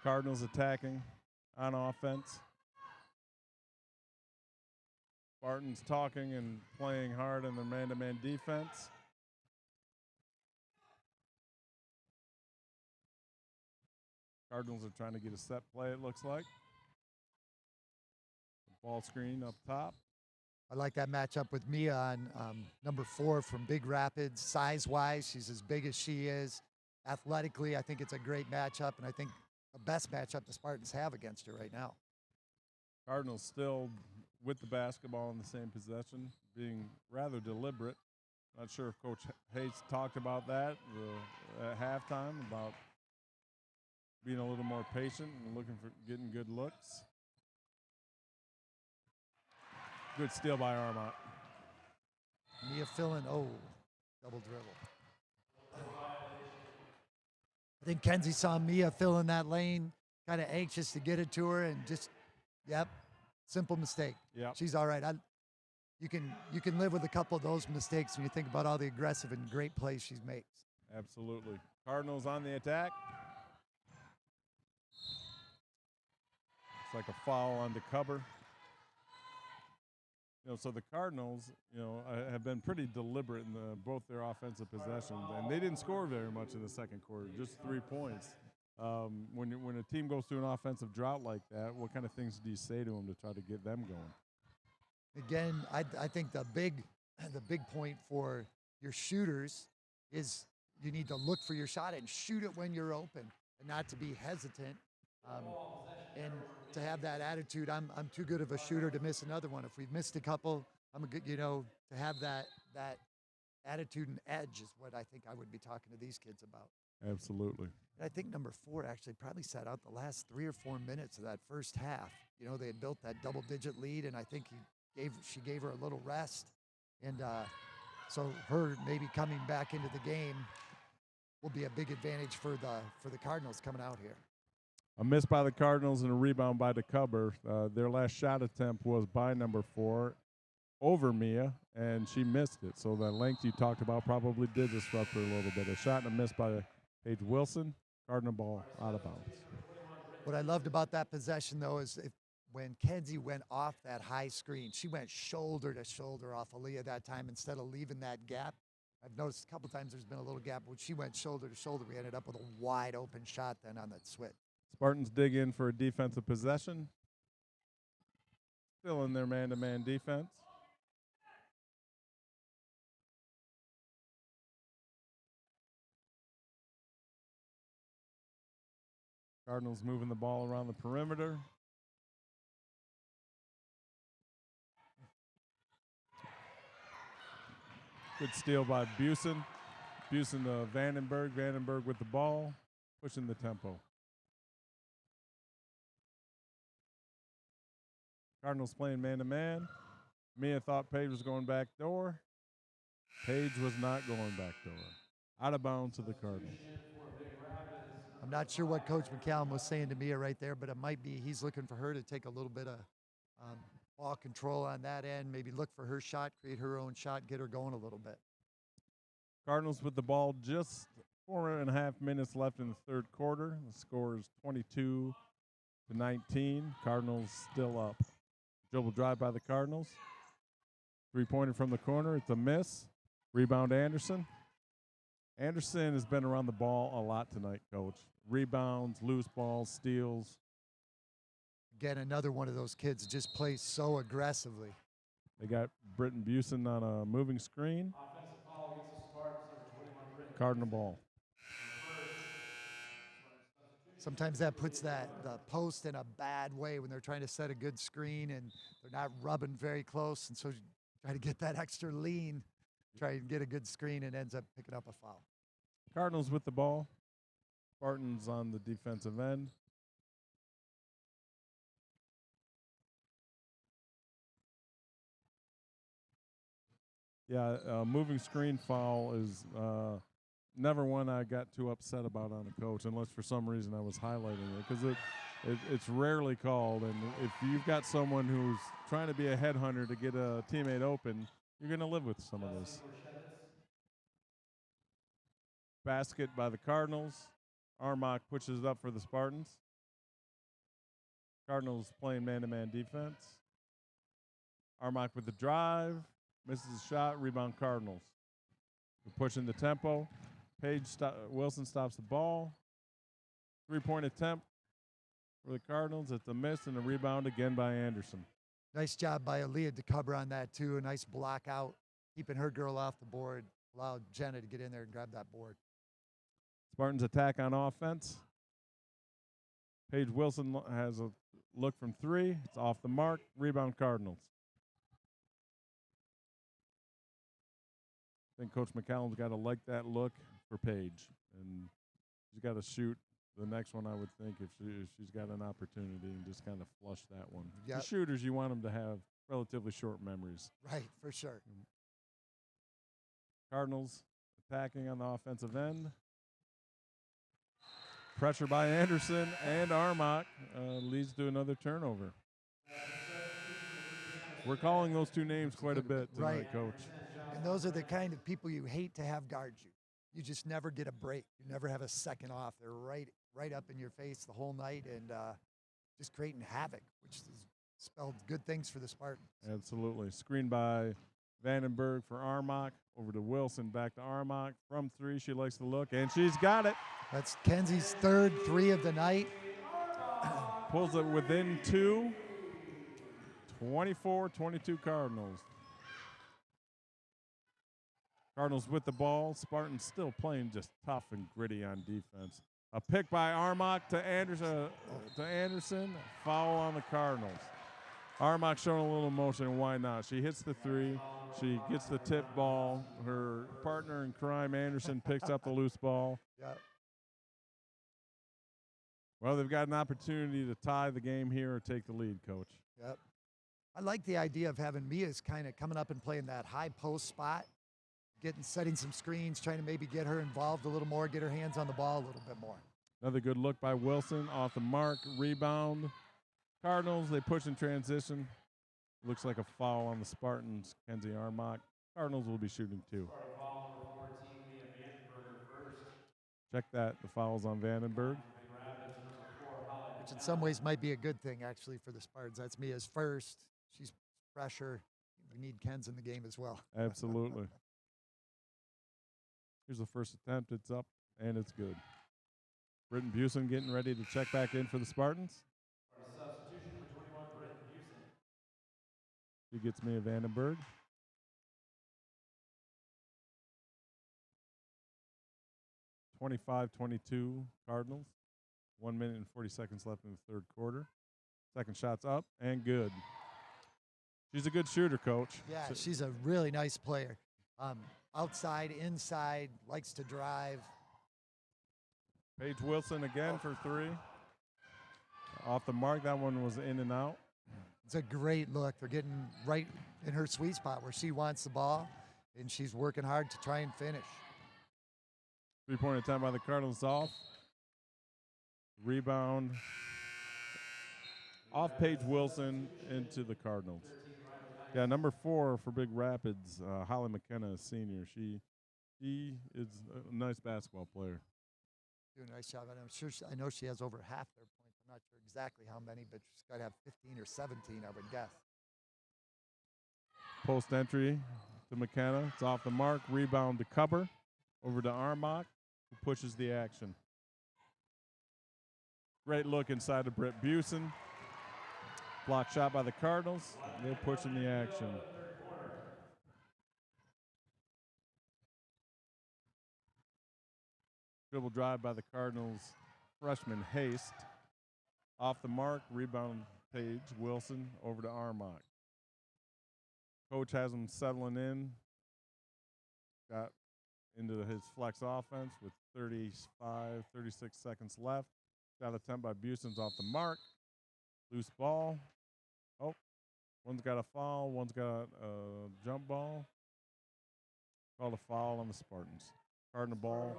Cardinals attacking on offense. Spartans talking and playing hard in their man-to-man defense. Cardinals are trying to get a set play, it looks like. Ball screen up top. I like that matchup with Mia on number 4 from Big Rapids. Size-wise, she's as big as she is. Athletically, I think it's a great matchup, and I think the best matchup the Spartans have against her right now. Cardinals still with the basketball in the same possession, being rather deliberate. Not sure if Coach Hayes talked about that at halftime, about being a little more patient and looking for getting good looks. Good steal by Armont. Mia filling, double dribble. I think Kenzie saw Mia fill in that lane, kind of anxious to get it to her, and just, simple mistake. Yep. She's all right. You can live with a couple of those mistakes when you think about all the aggressive and great plays she makes. Absolutely. Cardinals on the attack. It's like a foul on DeCubber. So the Cardinals, have been pretty deliberate in both their offensive possessions, and they didn't score very much in the second quarter, just 3 points. When a team goes through an offensive drought like that, what kind of things do you say to them to try to get them going? Again, I think the big point for your shooters is you need to look for your shot and shoot it when you're open, and not to be hesitant. And to have that attitude, I'm too good of a shooter to miss another one. If we've missed a couple, I'm a good, to have that attitude and edge is what I think I would be talking to these kids about. Absolutely. And I think number 4 actually probably sat out the last 3 or 4 minutes of that first half. They had built that double-digit lead, and I think she gave her a little rest, and so her maybe coming back into the game will be a big advantage for the Cardinals coming out here. A miss by the Cardinals and a rebound by DeCubber. Their last shot attempt was by number 4 over Mia, and she missed it. So the length you talked about probably did disrupt her a little bit. A shot and a miss by Paige Wilson. Cardinal ball out of bounds. What I loved about that possession, though, is when Kenzie went off that high screen, she went shoulder to shoulder off Aaliyah that time instead of leaving that gap. I've noticed a couple times there's been a little gap. When she went shoulder to shoulder, we ended up with a wide open shot then on that switch. Spartans dig in for a defensive possession. Still in their man-to-man defense. Cardinals moving the ball around the perimeter. Good steal by Busen. Busen to Vandenberg. Vandenberg with the ball, pushing the tempo. Cardinals playing man-to-man. Mia thought Paige was going back door. Paige was not going back door. Out of bounds to the Cardinals. I'm not sure what Coach McCallum was saying to Mia right there, but it might be he's looking for her to take a little bit of ball control on that end, maybe look for her shot, create her own shot, get her going a little bit. Cardinals with the ball, just 4.5 minutes left in the third quarter. The score is 22-19. Cardinals still up. Dribble drive by the Cardinals. 3-pointer from the corner. It's a miss. Rebound Anderson. Anderson has been around the ball a lot tonight, Coach. Rebounds, loose balls, steals. Again, another one of those kids that just plays so aggressively. They got Britton Busen on a moving screen. Cardinal ball. Sometimes that puts the post in a bad way when they're trying to set a good screen and they're not rubbing very close, and so try to get that extra lean, try and get a good screen, and ends up picking up a foul. Cardinals with the ball. Spartans on the defensive end. Yeah, moving screen foul is never one I got too upset about on a coach, unless for some reason I was highlighting it, because it's rarely called. And if you've got someone who's trying to be a headhunter to get a teammate open, you're going to live with some of this. Basket by the Cardinals. Armach pushes it up for the Spartans. Cardinals playing man-to-man defense. Armach with the drive. Misses a shot. Rebound Cardinals. We're pushing the tempo. Wilson stops the ball. 3-point attempt for the Cardinals. It's a miss and a rebound again by Anderson. Nice job by Aaliyah to cover on that, too. A nice block out, keeping her girl off the board. Allowed Jenna to get in there and grab that board. Spartans attack on offense. Paige Wilson has a look from 3. It's off the mark. Rebound Cardinals. think Coach McCallum's got to like that look for Paige, and she's got to shoot the next one, I would think, if she's got an opportunity, and just kind of flush that one. Yep. The shooters, you want them to have relatively short memories. Right, for sure. Cardinals attacking on the offensive end. Pressure by Anderson and Armach leads to another turnover. We're calling those two names quite a bit tonight, Right. Coach. And those are the kind of people you hate to have guard you. You just never get a break. You never have a second off. They're right up in your face the whole night and just creating havoc, which has spelled good things for the Spartans. Absolutely. Screen by Vandenberg for Armach. Over to Wilson, back to Armach. From three, she likes to look, and she's got it. That's Kenzie's third three of the night. Pulls it within two. 24-22 Cardinals. Cardinals with the ball. Spartans still playing just tough and gritty on defense. A pick by Armach to Anderson. Foul on the Cardinals. Armach showing a little emotion, and why not? She hits the three. She gets the tip ball. Her partner in crime, Anderson, picks up the loose ball. Yep. Well, they've got an opportunity to tie the game here or take the lead, Coach. Yep. I like the idea of having Mia's kind of coming up and playing that high post spot, setting some screens, trying to maybe get her involved a little more, get her hands on the ball a little bit more. Another good look by Wilson, off the mark, rebound. Cardinals, they push in transition. Looks like a foul on the Spartans, Kenzie Armach. Cardinals will be shooting two. Check that, the foul's on Vandenberg. Which in some ways might be a good thing, actually, for the Spartans. That's Mia's first. She's fresher. We need Ken's in the game as well. Absolutely. Here's the first attempt. It's up, and it's good. Britton Busen getting ready to check back in for the Spartans. Substitution for 21, Britton Busen. He gets Mia Vandenberg. (25-22) Cardinals. 1 minute and 40 seconds left in the third quarter. Second shot's up and good. She's a good shooter, Coach. Yeah, she's a really nice player. Outside, inside, likes to drive. Paige Wilson again for three. Off the mark, that one was in and out. It's a great look. They're getting right in her sweet spot where she wants the ball, and she's working hard to try and finish. Three-point attempt by the Cardinals off. Rebound off Paige Wilson into the Cardinals. Yeah, number 4 for Big Rapids, Holly McKenna, a senior. She is a nice basketball player. Doing a nice job, and I'm sure I know she has over half their points. I'm not sure exactly how many, but she's got to have 15 or 17, I would guess. Post entry to McKenna. It's off the mark. Rebound to Cubber. Over to Armach, who pushes the action. Great look inside of Britt Busen. Block shot by the Cardinals. They're pushing the action. Dribble drive by the Cardinals freshman Haste. Off the mark, rebound Paige Wilson over to Armach. Coach has him settling in. Got into his flex offense with 36 seconds left. Shot attempt by Busen's off the mark. Loose ball. Oh, one's got a foul, one's got a jump ball. Called a foul on the Spartans. Cardinal ball.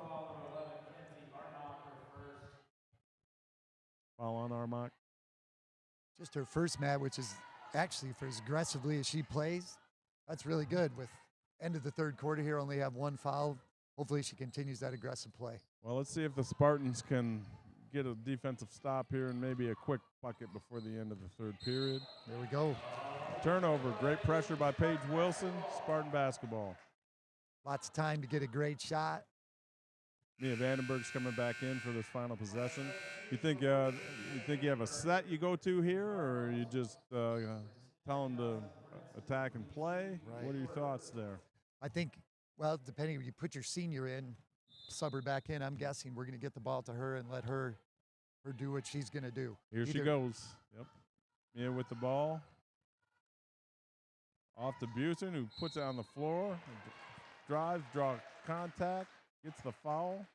Foul on Armach. Just her first, Matt, which is actually for as aggressively as she plays. That's really good. With end of the third quarter here, only have one foul. Hopefully she continues that aggressive play. Well, let's see if the Spartans can get a defensive stop here and maybe a quick bucket before the end of the third period. There we go. Turnover. Great pressure by Paige Wilson. Spartan basketball. Lots of time to get a great shot. Mia Vandenberg's coming back in for this final possession. You think you have a set you go to here, or you just tell them to attack and play? Right. What are your thoughts there? I think, well, depending, you put your senior in, sub her back in. I'm guessing we're going to get the ball to her and let her do what she's going to do. Here she goes. Yep. Mia with the ball. Off to Busen, who puts it on the floor. drives, draw contact, gets the foul.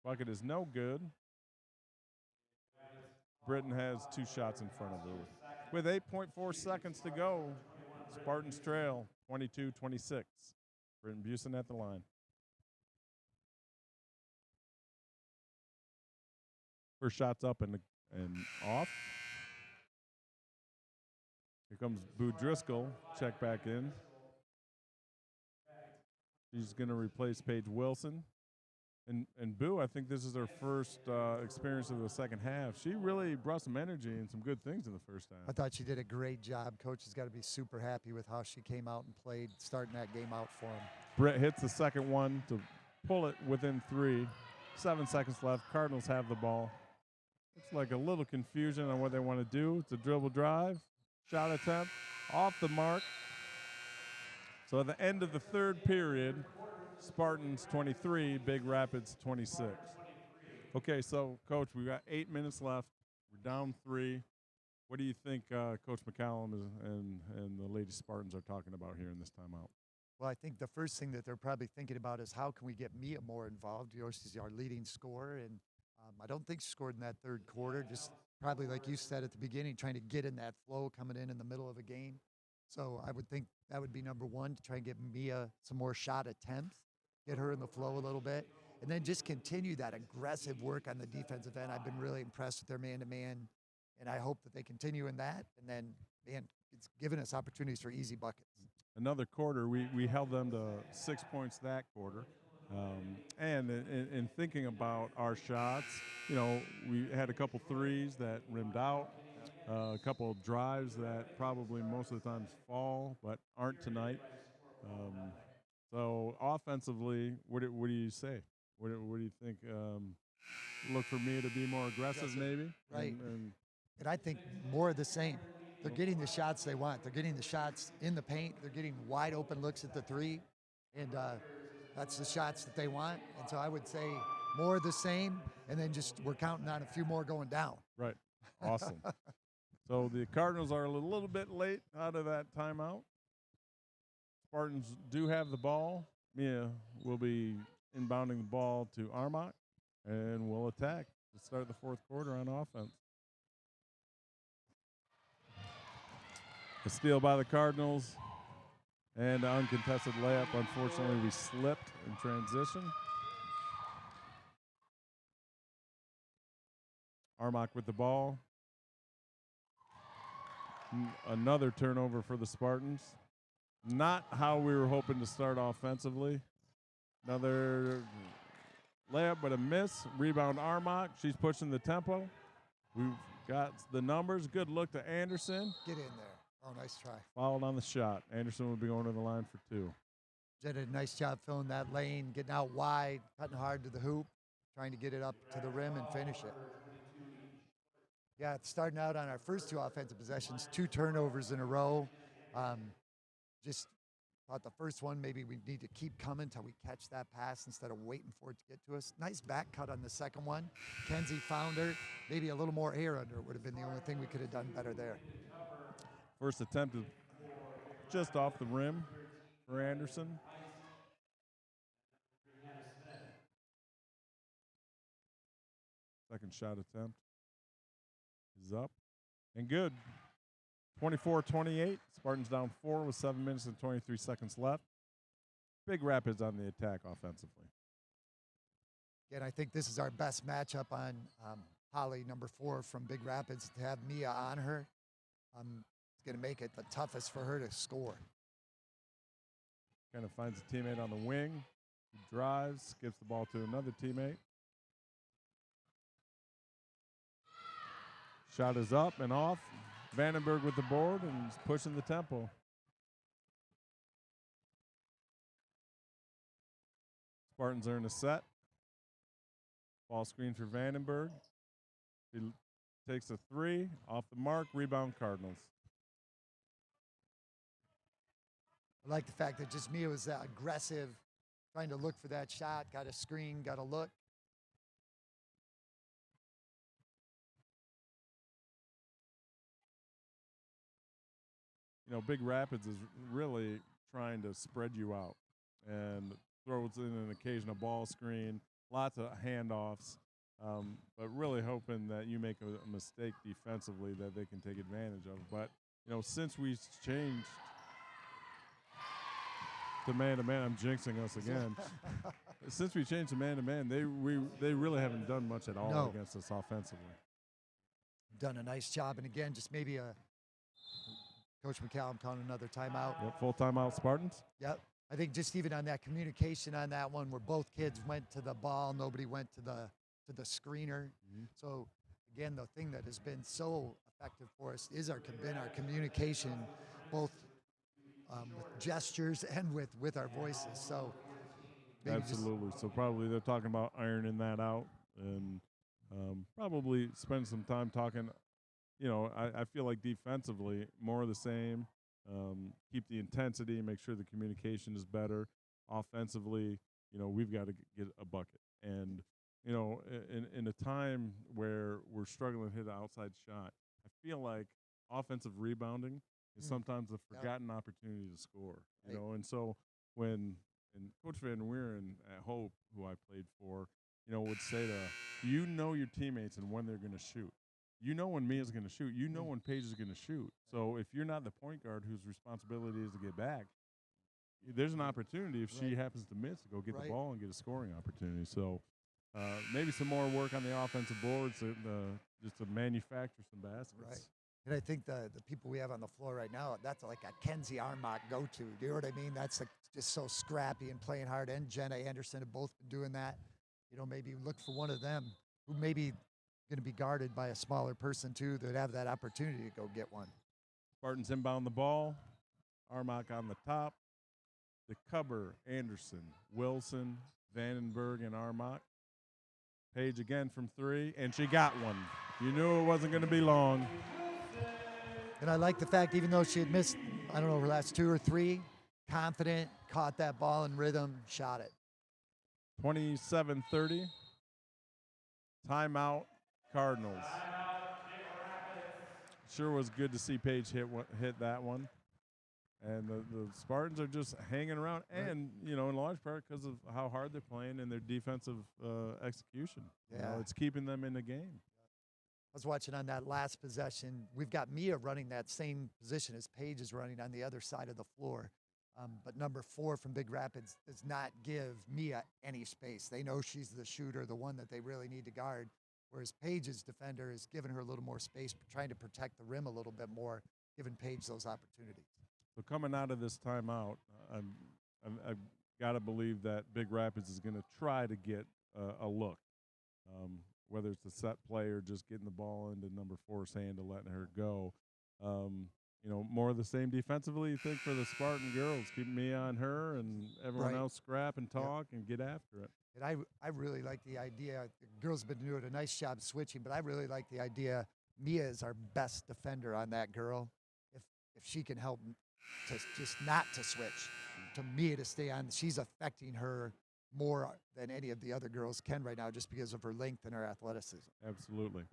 Bucket is no good. Britain has 2 shots in front of her. With 8.4 seconds to go, Spartans trail 22-26. Britain Busen at the line. First shot's up and off. Here comes Boo Driscoll. Check back in. She's going to replace Paige Wilson. And Boo, I think this is her first experience of the second half. She really brought some energy and some good things in the first half. I thought she did a great job. Coach has got to be super happy with how she came out and played, starting that game out for him. Britt hits the second one to pull it within 3. 7 seconds left. Cardinals have the ball. Looks like a little confusion on what they want to do. It's a dribble drive. Shot attempt. Off the mark. So at the end of the third period, Spartans 23, Big Rapids 26. Okay, so, Coach, we've got 8 minutes left. We're down 3. What do you think Coach McCallum and the Lady Spartans are talking about here in this timeout? Well, I think the first thing that they're probably thinking about is how can we get Mia more involved. You know, she's our leading scorer, and I don't think she scored in that third quarter. Just probably, like you said at the beginning, trying to get in that flow coming in the middle of a game. So I would think that would be number one, to try and get Mia some more shot attempts, get her in the flow a little bit, and then just continue that aggressive work on the defensive end. I've been really impressed with their man-to-man, and I hope that they continue in that. And then, man, it's given us opportunities for easy buckets. Another quarter, we held them to 6 points that quarter. And in thinking about our shots, you know, we had a couple threes that rimmed out, a couple of drives that probably most of the times fall, but aren't tonight. So offensively, what do you say? What do you think? Look for me to be more aggressive, maybe? Right. And I think more of the same. They're getting the shots they want. They're getting the shots in the paint. They're getting wide open looks at the 3. And that's the shots that they want. And so I would say more of the same, and then just we're counting on a few more going down. Right. Awesome. So the Cardinals are a little bit late out of that timeout. Spartans do have the ball. Mia will be inbounding the ball to Armok, and will attack to start the fourth quarter on offense. A steal by the Cardinals, and an uncontested layup. Unfortunately, we slipped in transition. Armok with the ball. Another turnover for the Spartans. Not how we were hoping to start offensively. Another layup, but a miss. Rebound Armok. She's pushing the tempo. We've got the numbers. Good look to Anderson. Get in there. Oh, nice try. Fouled on the shot. Anderson will be going to the line for 2. Did a nice job filling that lane, getting out wide, cutting hard to the hoop, trying to get it up to the rim and finish it. Yeah, starting out on our first 2 offensive possessions, 2 turnovers in a row. Just thought the first one, maybe we need to keep coming until we catch that pass instead of waiting for it to get to us. Nice back cut on the second one. Kenzie found her. Maybe a little more air under it would have been the only thing we could have done better there. First attempt is just off the rim for Anderson. Second shot attempt is up and good. 24-28. Spartans down 4 with 7 minutes and 23 seconds left. Big Rapids on the attack offensively. Again, I think this is our best matchup on Holly, number 4 from Big Rapids. To have Mia on her, it's going to make it the toughest for her to score. Kind of finds a teammate on the wing. He drives, gives the ball to another teammate. Shot is up and off. Vandenberg with the board and is pushing the tempo. Spartans are in a set. Ball screen for Vandenberg. He takes a 3 off the mark. Rebound Cardinals. I like the fact that just Mia was aggressive, trying to look for that shot, got a screen, got a look. You know, Big Rapids is really trying to spread you out. and throws in an occasional ball screen, lots of handoffs. But really hoping that you make a mistake defensively that they can take advantage of. But since we changed to man-to-man, I'm jinxing us again. Since we changed to man-to-man, they really haven't done much at all against us offensively. Done a nice job, and again, just maybe Coach McCallum calling another timeout. Yep, full timeout, Spartans. Yep. I think just even on that communication on that one, where both kids went to the ball, nobody went to the screener. So again, the thing that has been so effective for us is our communication, both with gestures and with our voices. So absolutely. So probably they're talking about ironing that out, and probably spend some time talking. I feel like defensively more of the same. Keep the intensity, make sure the communication is better. Offensively, we've got to get a bucket. And in a time where we're struggling to hit an outside shot, I feel like offensive rebounding is sometimes a forgotten opportunity to score. And so when Coach Van Weeren at Hope, who I played for, would say to your teammates and when they're going to shoot. You know when Mia's going to shoot. You know when Paige is going to shoot. So if you're not the point guard whose responsibility is to get back, there's an opportunity if she happens to miss to go get the ball and get a scoring opportunity. So maybe some more work on the offensive boards just to manufacture some baskets. Right. And I think the people we have on the floor right now, that's like a Kenzie Armach go-to. Do you know what I mean? That's just so scrappy and playing hard. And Jenna Anderson have both been doing that. Maybe look for one of them who maybe going to be guarded by a smaller person too that have that opportunity to go get one. Spartans inbound the ball. Armach on the top. The Cubber, Anderson, Wilson, Vandenberg, and Armach. Paige again from three, and she got one. You knew it wasn't going to be long. And I like the fact, even though she had missed, I don't know, her last two or three, confident, caught that ball in rhythm, shot it. 27-30. Timeout, Cardinals. Sure was good to see Paige hit that one. And the Spartans are just hanging around, and, in large part because of how hard they're playing and their defensive execution. Yeah. It's keeping them in the game. I was watching on that last possession. We've got Mia running that same position as Paige is running on the other side of the floor. But number 4 from Big Rapids does not give Mia any space. They know she's the shooter, the one that they really need to guard, whereas Paige's defender is giving her a little more space, trying to protect the rim a little bit more, giving Paige those opportunities. So coming out of this timeout, I've got to believe that Big Rapids is going to try to get a look, whether it's a set play or just getting the ball into number 4's hand and letting her go. More of the same defensively, you think, for the Spartan girls. Keep me on her and everyone else scrap and talk and get after it. And I really like the idea. The girls have been doing a nice job switching, but I really like the idea. Mia is our best defender on that girl. If she can help to just not to switch, to Mia to stay on, she's affecting her more than any of the other girls can right now just because of her length and her athleticism. Absolutely.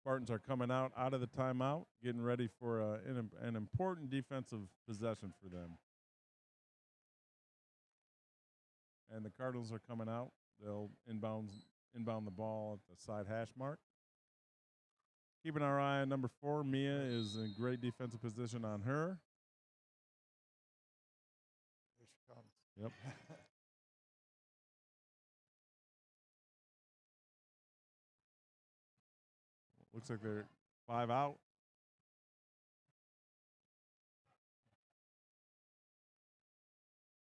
Spartans are coming out of the timeout, getting ready for an important defensive possession for them. And the Cardinals are coming out. They'll inbound the ball at the side hash mark. Keeping our eye on number 4. Mia is in great defensive position on her. Here she comes. Yep. Looks like they're 5 out.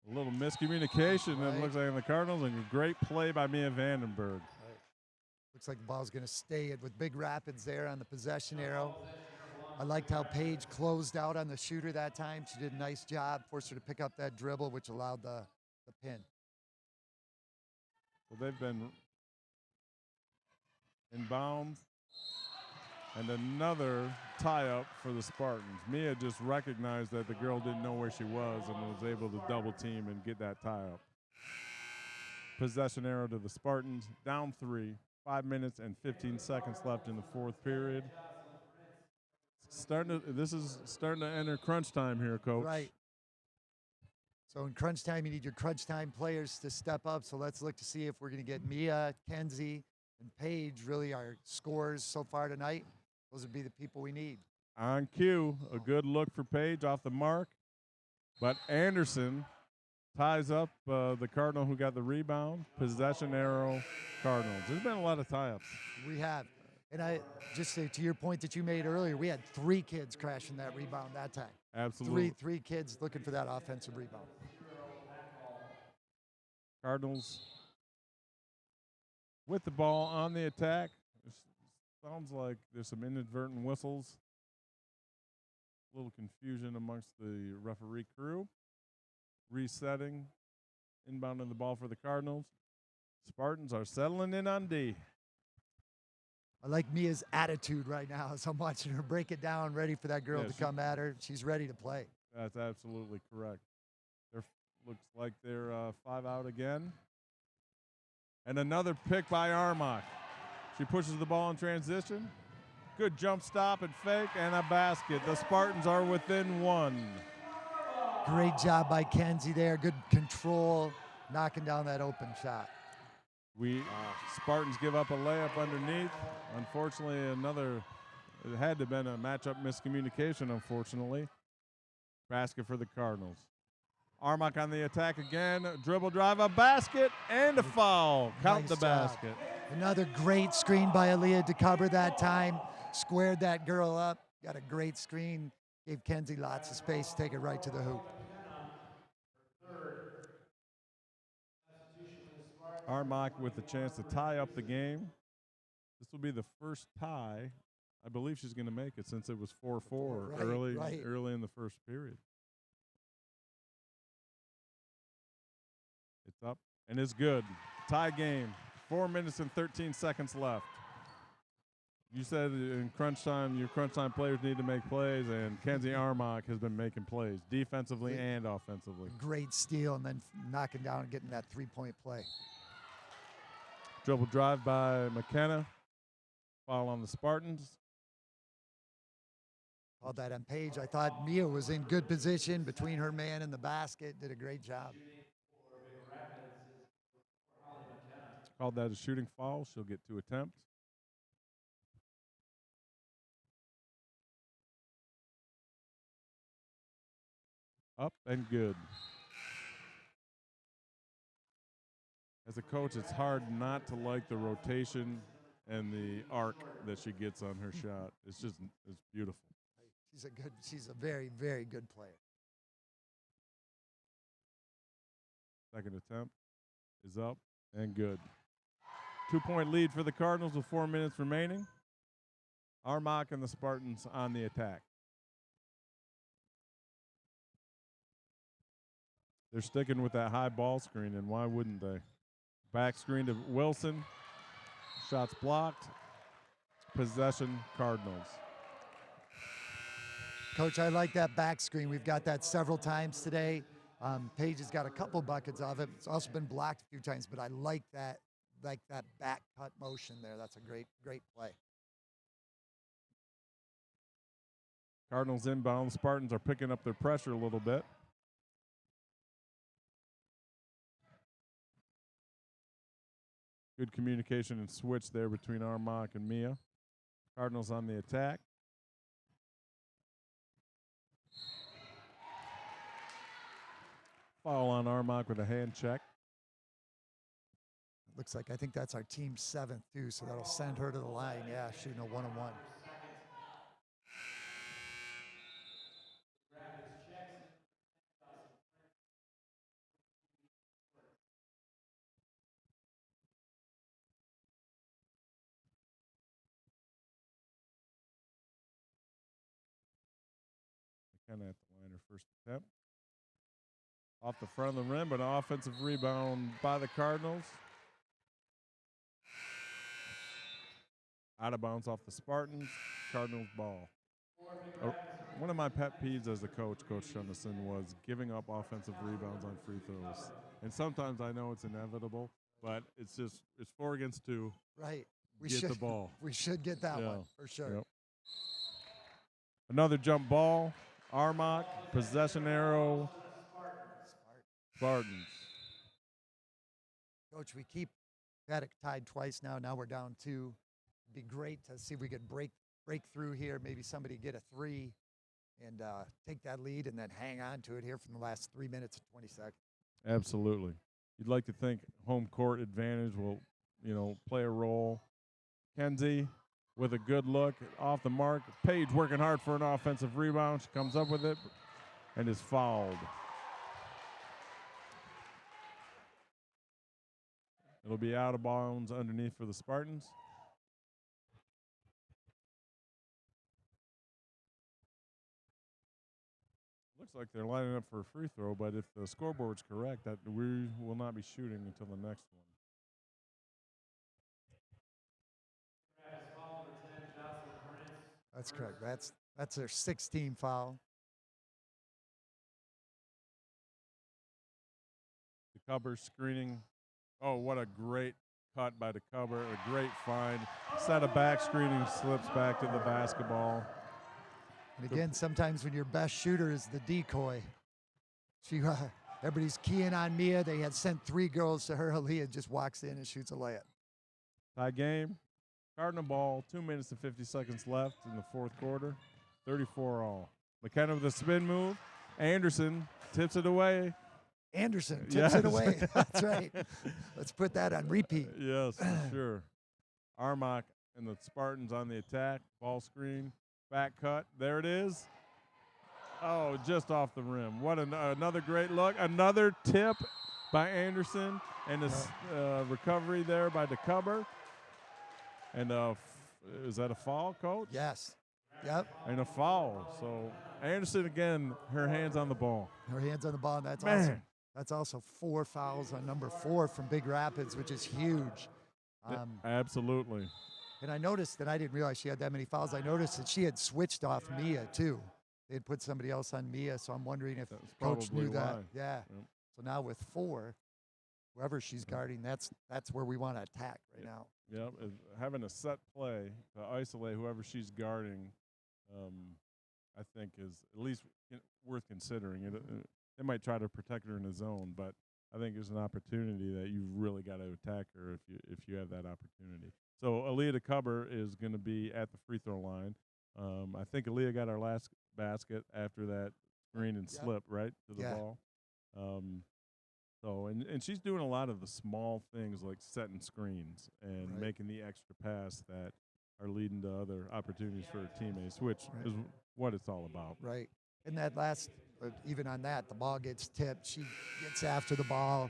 A little miscommunication, it looks like, in the Cardinals, and a great play by Mia Vandenberg. Right. Looks like the ball's going to stay with Big Rapids there on the possession arrow. I liked how Paige closed out on the shooter that time. She did a nice job, forced her to pick up that dribble, which allowed the pin. So they've been in bounds. And another tie-up for the Spartans. Mia just recognized that the girl didn't know where she was and was able to double team and get that tie-up. Possession arrow to the Spartans. Down 3. 5 minutes and 15 seconds left in the 4th period. This is starting to enter crunch time here, Coach. Right. So in crunch time, you need your crunch time players to step up. So let's look to see if we're going to get Mia, Kenzie, and Paige really our scorers so far tonight. Those would be the people we need. On cue, a good look for Page off the mark, but Anderson ties up the Cardinal who got the rebound. Possession arrow, Cardinals. There's been a lot of tie-ups. We have. And I just say to your point that you made earlier, we had 3 kids crashing that rebound that time. Absolutely. Three kids looking for that offensive rebound. Cardinals with the ball on the attack. Sounds like there's some inadvertent whistles. A little confusion amongst the referee crew. Resetting. Inbounding the ball for the Cardinals. Spartans are settling in on D. I like Mia's attitude right now as I'm watching her break it down, ready for that girl to come at her. She's ready to play. That's absolutely correct. Looks like they're 5 out again. And another pick by Armach. She pushes the ball in transition. Good jump stop and fake and a basket. The Spartans are within 1. Great job by Kenzie there. Good control, knocking down that open shot. Spartans give up a layup underneath. Unfortunately, it had to have been a matchup miscommunication, unfortunately. Basket for the Cardinals. Armach on the attack again. Dribble drive, a basket, and a foul. Count Nice the job. basket. Another great screen by Aaliyah to cover that time. Squared that girl up. Got a great screen. Gave Kenzie lots of space to take it right to the hoop. Armach with the chance to tie up the game. This will be the first tie. I believe she's going to make it since it was 4-4 early in the first period. It's up and it's good. Tie game. 4 minutes and 13 seconds left. You said in crunch time, your crunch time players need to make plays, and Kenzie Armach has been making plays defensively and offensively. Great steal and then knocking down and getting that 3-point play. Dribble drive by McKenna. Foul on the Spartans. Called that on Paige. I thought Mia was in good position between her man and the basket. Did a great job. Called that a shooting foul. She'll get 2 attempts. Up and good. As a coach, it's hard not to like the rotation and the arc that she gets on her shot. It's beautiful. She's a very, very good player. Second attempt is up and good. 2-point lead for the Cardinals with 4 minutes remaining. Armach and the Spartans on the attack. They're sticking with that high ball screen, and why wouldn't they? Back screen to Wilson. Shots blocked. Possession, Cardinals. Coach, I like that back screen. We've got that several times today. Paige has got a couple buckets of it. It's also been blocked a few times, but I like that back cut motion there. That's a great play. Cardinals inbound. The Spartans are picking up their pressure a little bit. Good communication and switch there between Armach and Mia. Cardinals on the attack. Foul on Armach with a hand check. Looks like I think that's our team's 7th too, so that'll send her to the line. Yeah, shooting a 1-on-1. Kind of at the line her first attempt. Off the front of the rim, but an offensive rebound by the Cardinals. Out of bounds off the Spartans. Cardinals ball. One of my pet peeves as a coach, Coach Shunnison, was giving up offensive rebounds on free throws. And sometimes I know it's inevitable, but it's 4 against 2. Right. Get the ball. We should get that one for sure. Yep. Another jump ball. Armach, possession arrow. Spartans. Coach, we had it tied twice now. Now we're down 2. It'd be great to see if we could break through here. Maybe somebody get a 3 and take that lead and then hang on to it here from the last 3 minutes and 20 seconds. Absolutely. You'd like to think home court advantage will, play a role. Kenzie with a good look off the mark. Paige working hard for an offensive rebound. She comes up with it and is fouled. It'll be out of bounds underneath for the Spartans. Looks like they're lining up for a free throw, but if the scoreboard's correct, that we will not be shooting until the next one. That's correct. That's their 16 foul. The cover screening. Oh, what a great cut by the cover. A great find. Set of back screening, slips back to the basketball. And again, sometimes when your best shooter is the decoy, everybody's keying on Mia. They had sent 3 girls to her. Aaliyah just walks in and shoots a layup. Tie game. Cardinal ball. 2 minutes and 50 seconds left in the fourth quarter. 34 all. McKenna with a spin move. Anderson tips it away. Anderson tips it away. That's right. Let's put that on repeat. Yes, for sure. Armach and the Spartans on the attack. Ball screen. Back cut. There it is. Oh, just off the rim. What another great look. Another tip by Anderson. And a recovery there by DeCover. And is that a foul, Coach? Yes. Yep. And a foul. So Anderson, again, her hands on the ball. Her hands on the ball. And that's also 4 fouls on number 4 from Big Rapids, which is huge. Absolutely. And I noticed that I didn't realize she had that many fouls. I noticed that she had switched off Mia, too. They had put somebody else on Mia, so I'm wondering if Coach knew that. Why. Yeah. Yep. So now with 4, whoever she's guarding, that's where we want to attack right now. Yep. Having a set play to isolate whoever she's guarding, I think is at least worth considering. They might try to protect her in the zone, but I think there's an opportunity that you really got to attack her if you have that opportunity. So Aaliyah DeCover is going to be at the free throw line. I think Aaliyah got our last basket after that screen and slip right to the ball. And she's doing a lot of the small things like setting screens and making the extra pass that are leading to other opportunities for her teammates, which is what it's all about. Right. And that last, even on that, the ball gets tipped. She gets after the ball,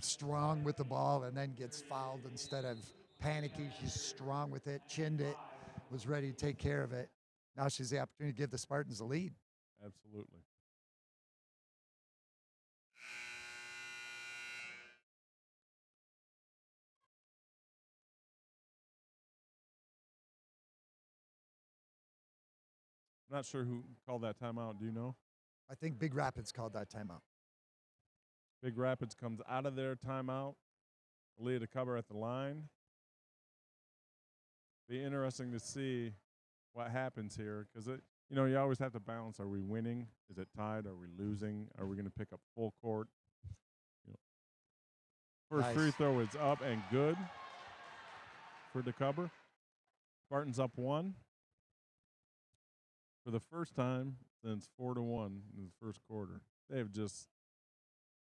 strong with the ball, and then gets fouled instead of panicky. She's strong with it, chinned it, was ready to take care of it. Now she's the opportunity to give the Spartans the lead. Absolutely. I'm not sure who called that timeout. Do you know? I think Big Rapids called that timeout. Big Rapids comes out of their timeout. Aaliyah DeCover at the line. Be interesting to see what happens here because you always have to balance. Are we winning? Is it tied? Are we losing? Are we going to pick up full court? First free throw is up and good for DeCover. Spartans up 1. For the first time since 4-1 in the first quarter, they have just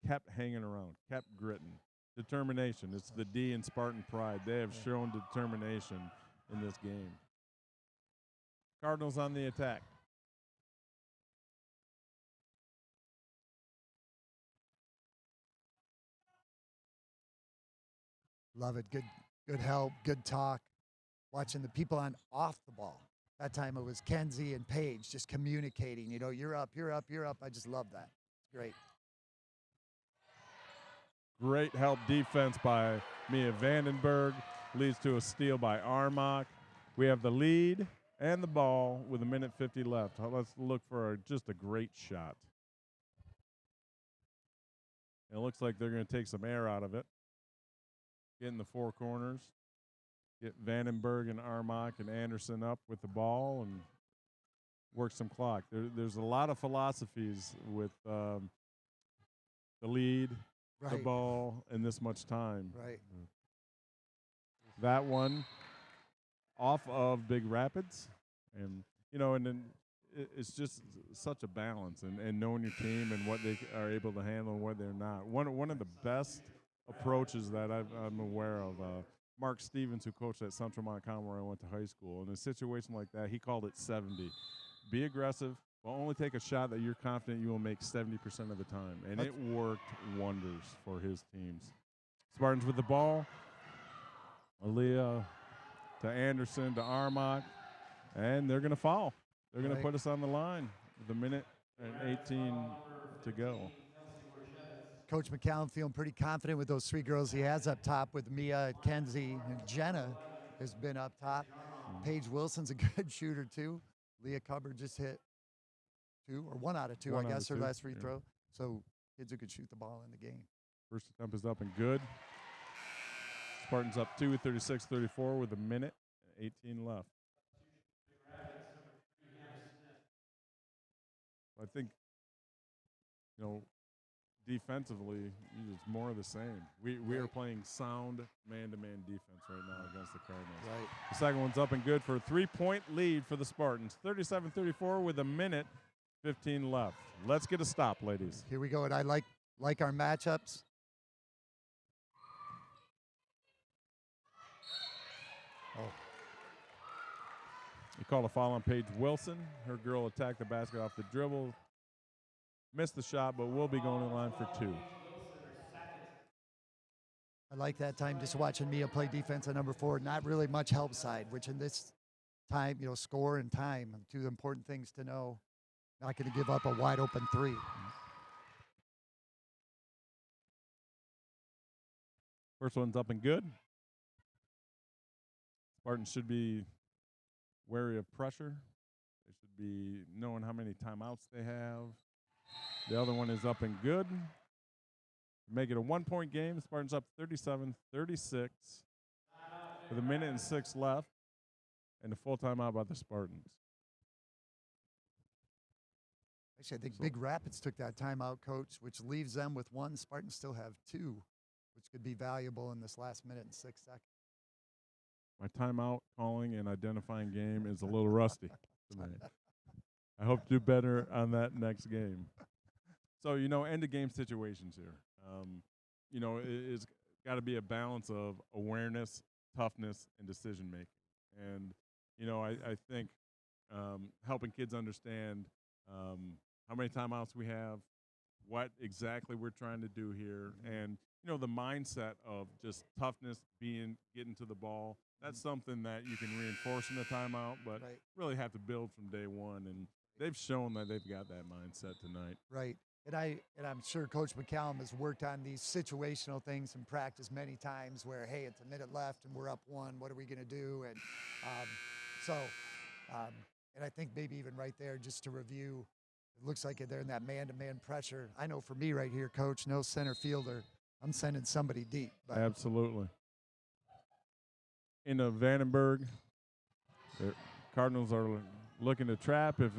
kept hanging around, kept gritting. Determination. It's the D in Spartan pride. They have shown determination in this game. Cardinals on the attack. Love it. Good help, good talk. Watching the people off the ball. That time it was Kenzie and Paige just communicating. You're up, you're up, you're up. I just love that. It's great. Great help defense by Mia Vandenberg. Leads to a steal by Armach. We have the lead and the ball with 1:50 left. Let's look for just a great shot. And it looks like they're going to take some air out of it. Get in the 4 corners. Get Vandenberg and Armach and Anderson up with the ball and work some clock. There's a lot of philosophies with the the lead, the Right. ball, in this much time. Right. That one off of Big Rapids, and and then it's just such a balance, and knowing your team and what they are able to handle and what they're not. One of the best approaches that I'm aware of. Mark Stevens, who coached at Central Montcalm where I went to high school, in a situation like that, he called it 70. Be aggressive, but only take a shot that you're confident you will make 70% of the time, and it worked wonders for his teams. Spartans with the ball. Aaliyah to Anderson to Armach, and they're going to foul. They're going to put us on the line with a minute and 18 to go. Coach McCallum feeling pretty confident with those 3 girls he has up top with Mia, Kenzie, and Jenna has been up top. Paige Wilson's a good shooter too. Leah Cupboard just hit 2 or 1 out of 2, I guess, her last free throw. So kids who could shoot the ball in the game. First attempt is up and good. Spartans up 2, 36-34 with a minute and 18 left. I think, defensively, it's more of the same. We are playing sound man-to-man defense right now against the Cardinals. Right. The second one's up and good for a 3-point lead for the Spartans. 37-34 with a minute 15 left. Let's get a stop, ladies. Here we go, and I like our matchups. Oh. You call a foul on Paige Wilson. Her girl attacked the basket off the dribble. Missed the shot, but will be going to the line for 2. I like that time just watching Mia play defense at number 4. Not really much help side, which in this time, score and time, 2 important things to know. Not going to give up a wide open 3. First one's up and good. Spartans should be wary of pressure. They should be knowing how many timeouts they have. The other one is up and good. Make it a 1-point game. Spartans up 37-36 with a minute and 6 left, and a full timeout by the Spartans. Actually, I think Big Rapids took that timeout, Coach, which leaves them with 1. Spartans still have 2, which could be valuable in this last minute and 6 seconds. My timeout calling and identifying game is a little rusty tonight. I hope to do better on that next game. So, end of game situations here. It's got to be a balance of awareness, toughness, and decision making. And, I think helping kids understand how many timeouts we have, what exactly we're trying to do here, and, the mindset of just toughness, getting to the ball. That's something that you can reinforce in the timeout, but really have to build from day one. And they've shown that they've got that mindset tonight. Right. And I'm sure Coach McCallum has worked on these situational things in practice many times where, hey, it's a minute left and we're up 1. What are we going to do? And and I think maybe even right there, just to review, it looks like they're in that man-to-man pressure. I know for me right here, Coach, no center fielder. I'm sending somebody deep. But. Absolutely. Into Vandenberg. The Cardinals are looking to trap if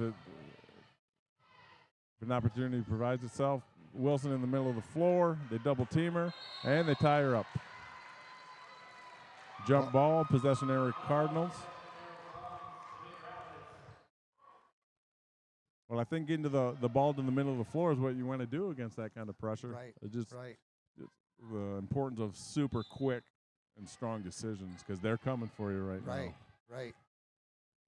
an opportunity provides itself. Wilson in the middle of the floor. They double team her, and they tie her up. Jump ball, possession area Cardinals. Well, I think getting to the ball in the middle of the floor is what you want to do against that kind of pressure. Right, Just the importance of super quick and strong decisions because they're coming for you right now. Right.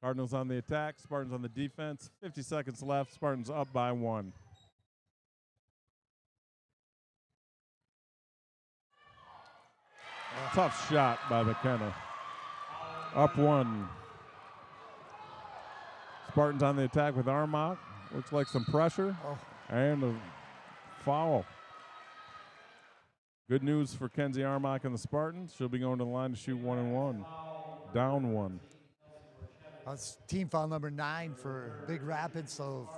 Cardinals on the attack, Spartans on the defense. 50 seconds left. Spartans up by 1. Tough shot by McKenna. Up 1. Spartans on the attack with Armach. Looks like some pressure. And a foul. Good news for Kenzie Armach and the Spartans. She'll be going to the line to shoot 1 and 1. Down 1. That's team foul number 9 for Big Rapids. So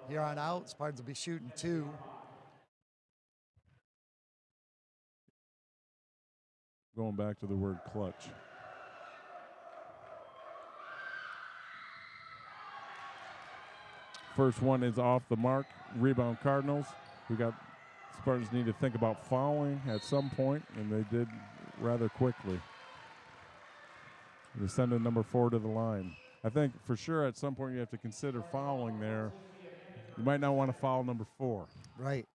here on out, Spartans will be shooting 2. Going back to the word clutch. First one is off the mark. Rebound Cardinals. We got Spartans need to think about fouling at some point, and they did rather quickly. They send a number 4 to the line. I think for sure at some point you have to consider fouling there. You might not want to foul number 4. Right.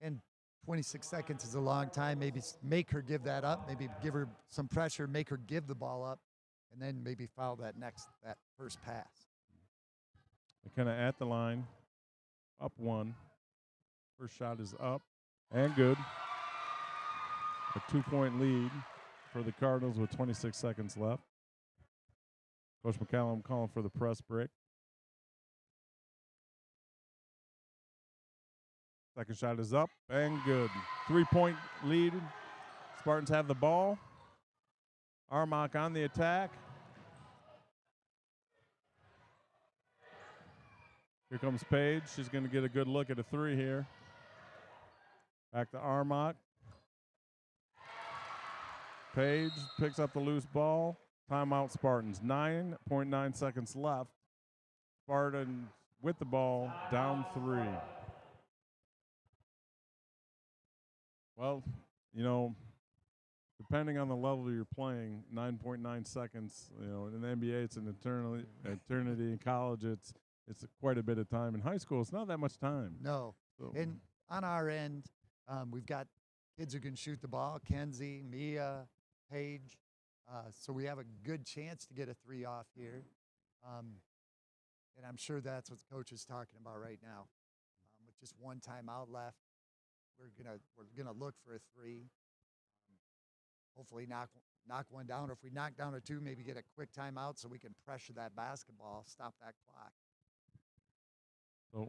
And 26 seconds is a long time. Maybe make her give that up. Maybe give her some pressure, make her give the ball up, and then maybe foul that first pass. They're kind of at the line, up 1. First shot is up and good. A 2-point lead for the Cardinals with 26 seconds left. Coach McCallum calling for the press break. Second shot is up and good. 3-point lead. Spartans have the ball. Armach on the attack. Here comes Paige. She's going to get a good look at a 3 here. Back to Armach. Paige picks up the loose ball. Timeout Spartans. 9.9 seconds left. Spartans with the ball, down 3. Well, you know, depending on the level you're playing, 9.9 seconds, you know, in the NBA it's an eternity. In college it's quite a bit of time. In high school it's not that much time. No. So. And on our end, we've got kids who can shoot the ball, Kenzie, Mia, Paige. So we have a good chance to get a 3 off here. And I'm sure that's what the coach is talking about right now. With just one timeout left, we're gonna look for a 3. Hopefully knock one down. Or if we knock down a 2, maybe get a quick timeout so we can pressure that basketball, stop that clock. So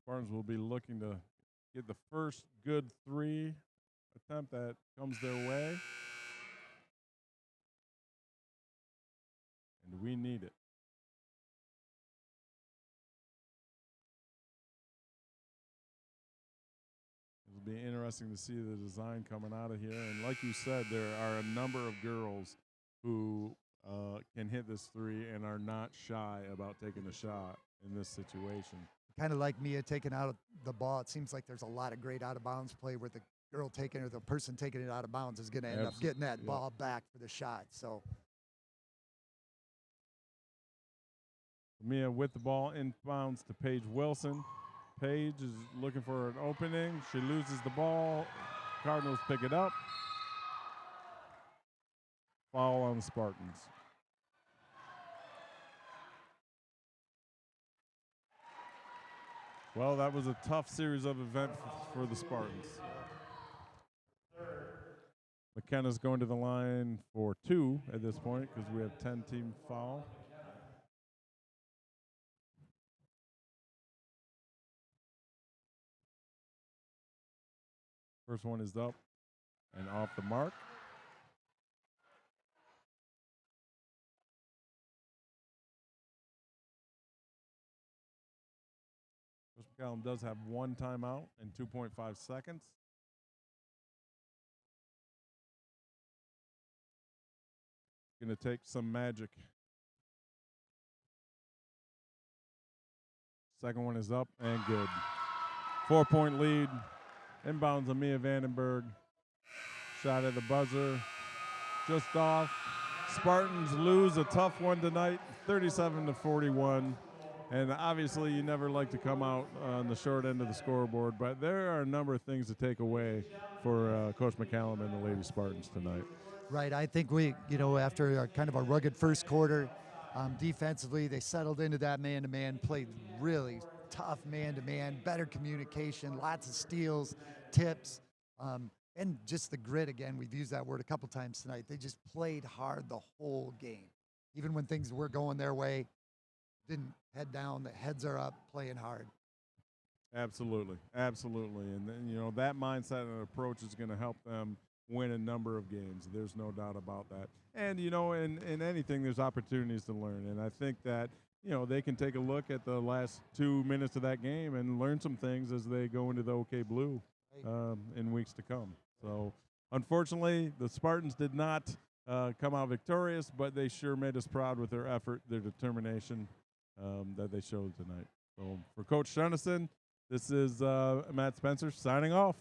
Spartans will be looking to get the first good 3 attempt that comes their way. And we need it. It'll be interesting to see the design coming out of here. And like you said, there are a number of girls who can hit this 3 and are not shy about taking a shot in this situation. Kind of like Mia taking out the ball. It seems like there's a lot of great out-of-bounds play where the girl taking or the person taking it out of bounds is going to end up getting that ball back for the shot. So Mia with the ball inbounds to Paige Wilson. Paige is looking for an opening. She loses the ball. Cardinals pick it up. Foul on the Spartans. Well, that was a tough series of events for the Spartans. McKenna's going to the line for 2 at this point because we have 10-team foul. First one is up and off the mark. Coach McCallum does have 1 timeout and 2.5 seconds. Going to take some magic. Second one is up and good. 4-point lead. Inbounds on Mia Vandenberg. Shot at the buzzer. Just off. Spartans lose a tough one tonight, 37-41. And obviously you never like to come out on the short end of the scoreboard, but there are a number of things to take away for Coach McCallum and the Lady Spartans tonight. Right, I think we, after kind of a rugged first quarter, defensively they settled into that man-to-man, played really tough man-to-man, better communication, lots of steals, tips, and just the grit again. We've used that word a couple times tonight. They just played hard the whole game. Even when things were going their way, didn't head down, the heads are up, playing hard. Absolutely, absolutely. And then, that mindset and approach is going to help them win a number of games. There's no doubt about that. And, in anything, there's opportunities to learn. And I think that, they can take a look at the last 2 minutes of that game and learn some things as they go into the OK Blue in weeks to come. So, unfortunately, the Spartans did not come out victorious, but they sure made us proud with their effort, their determination that they showed tonight. So, for Coach Shunnison, this is Matt Spencer signing off.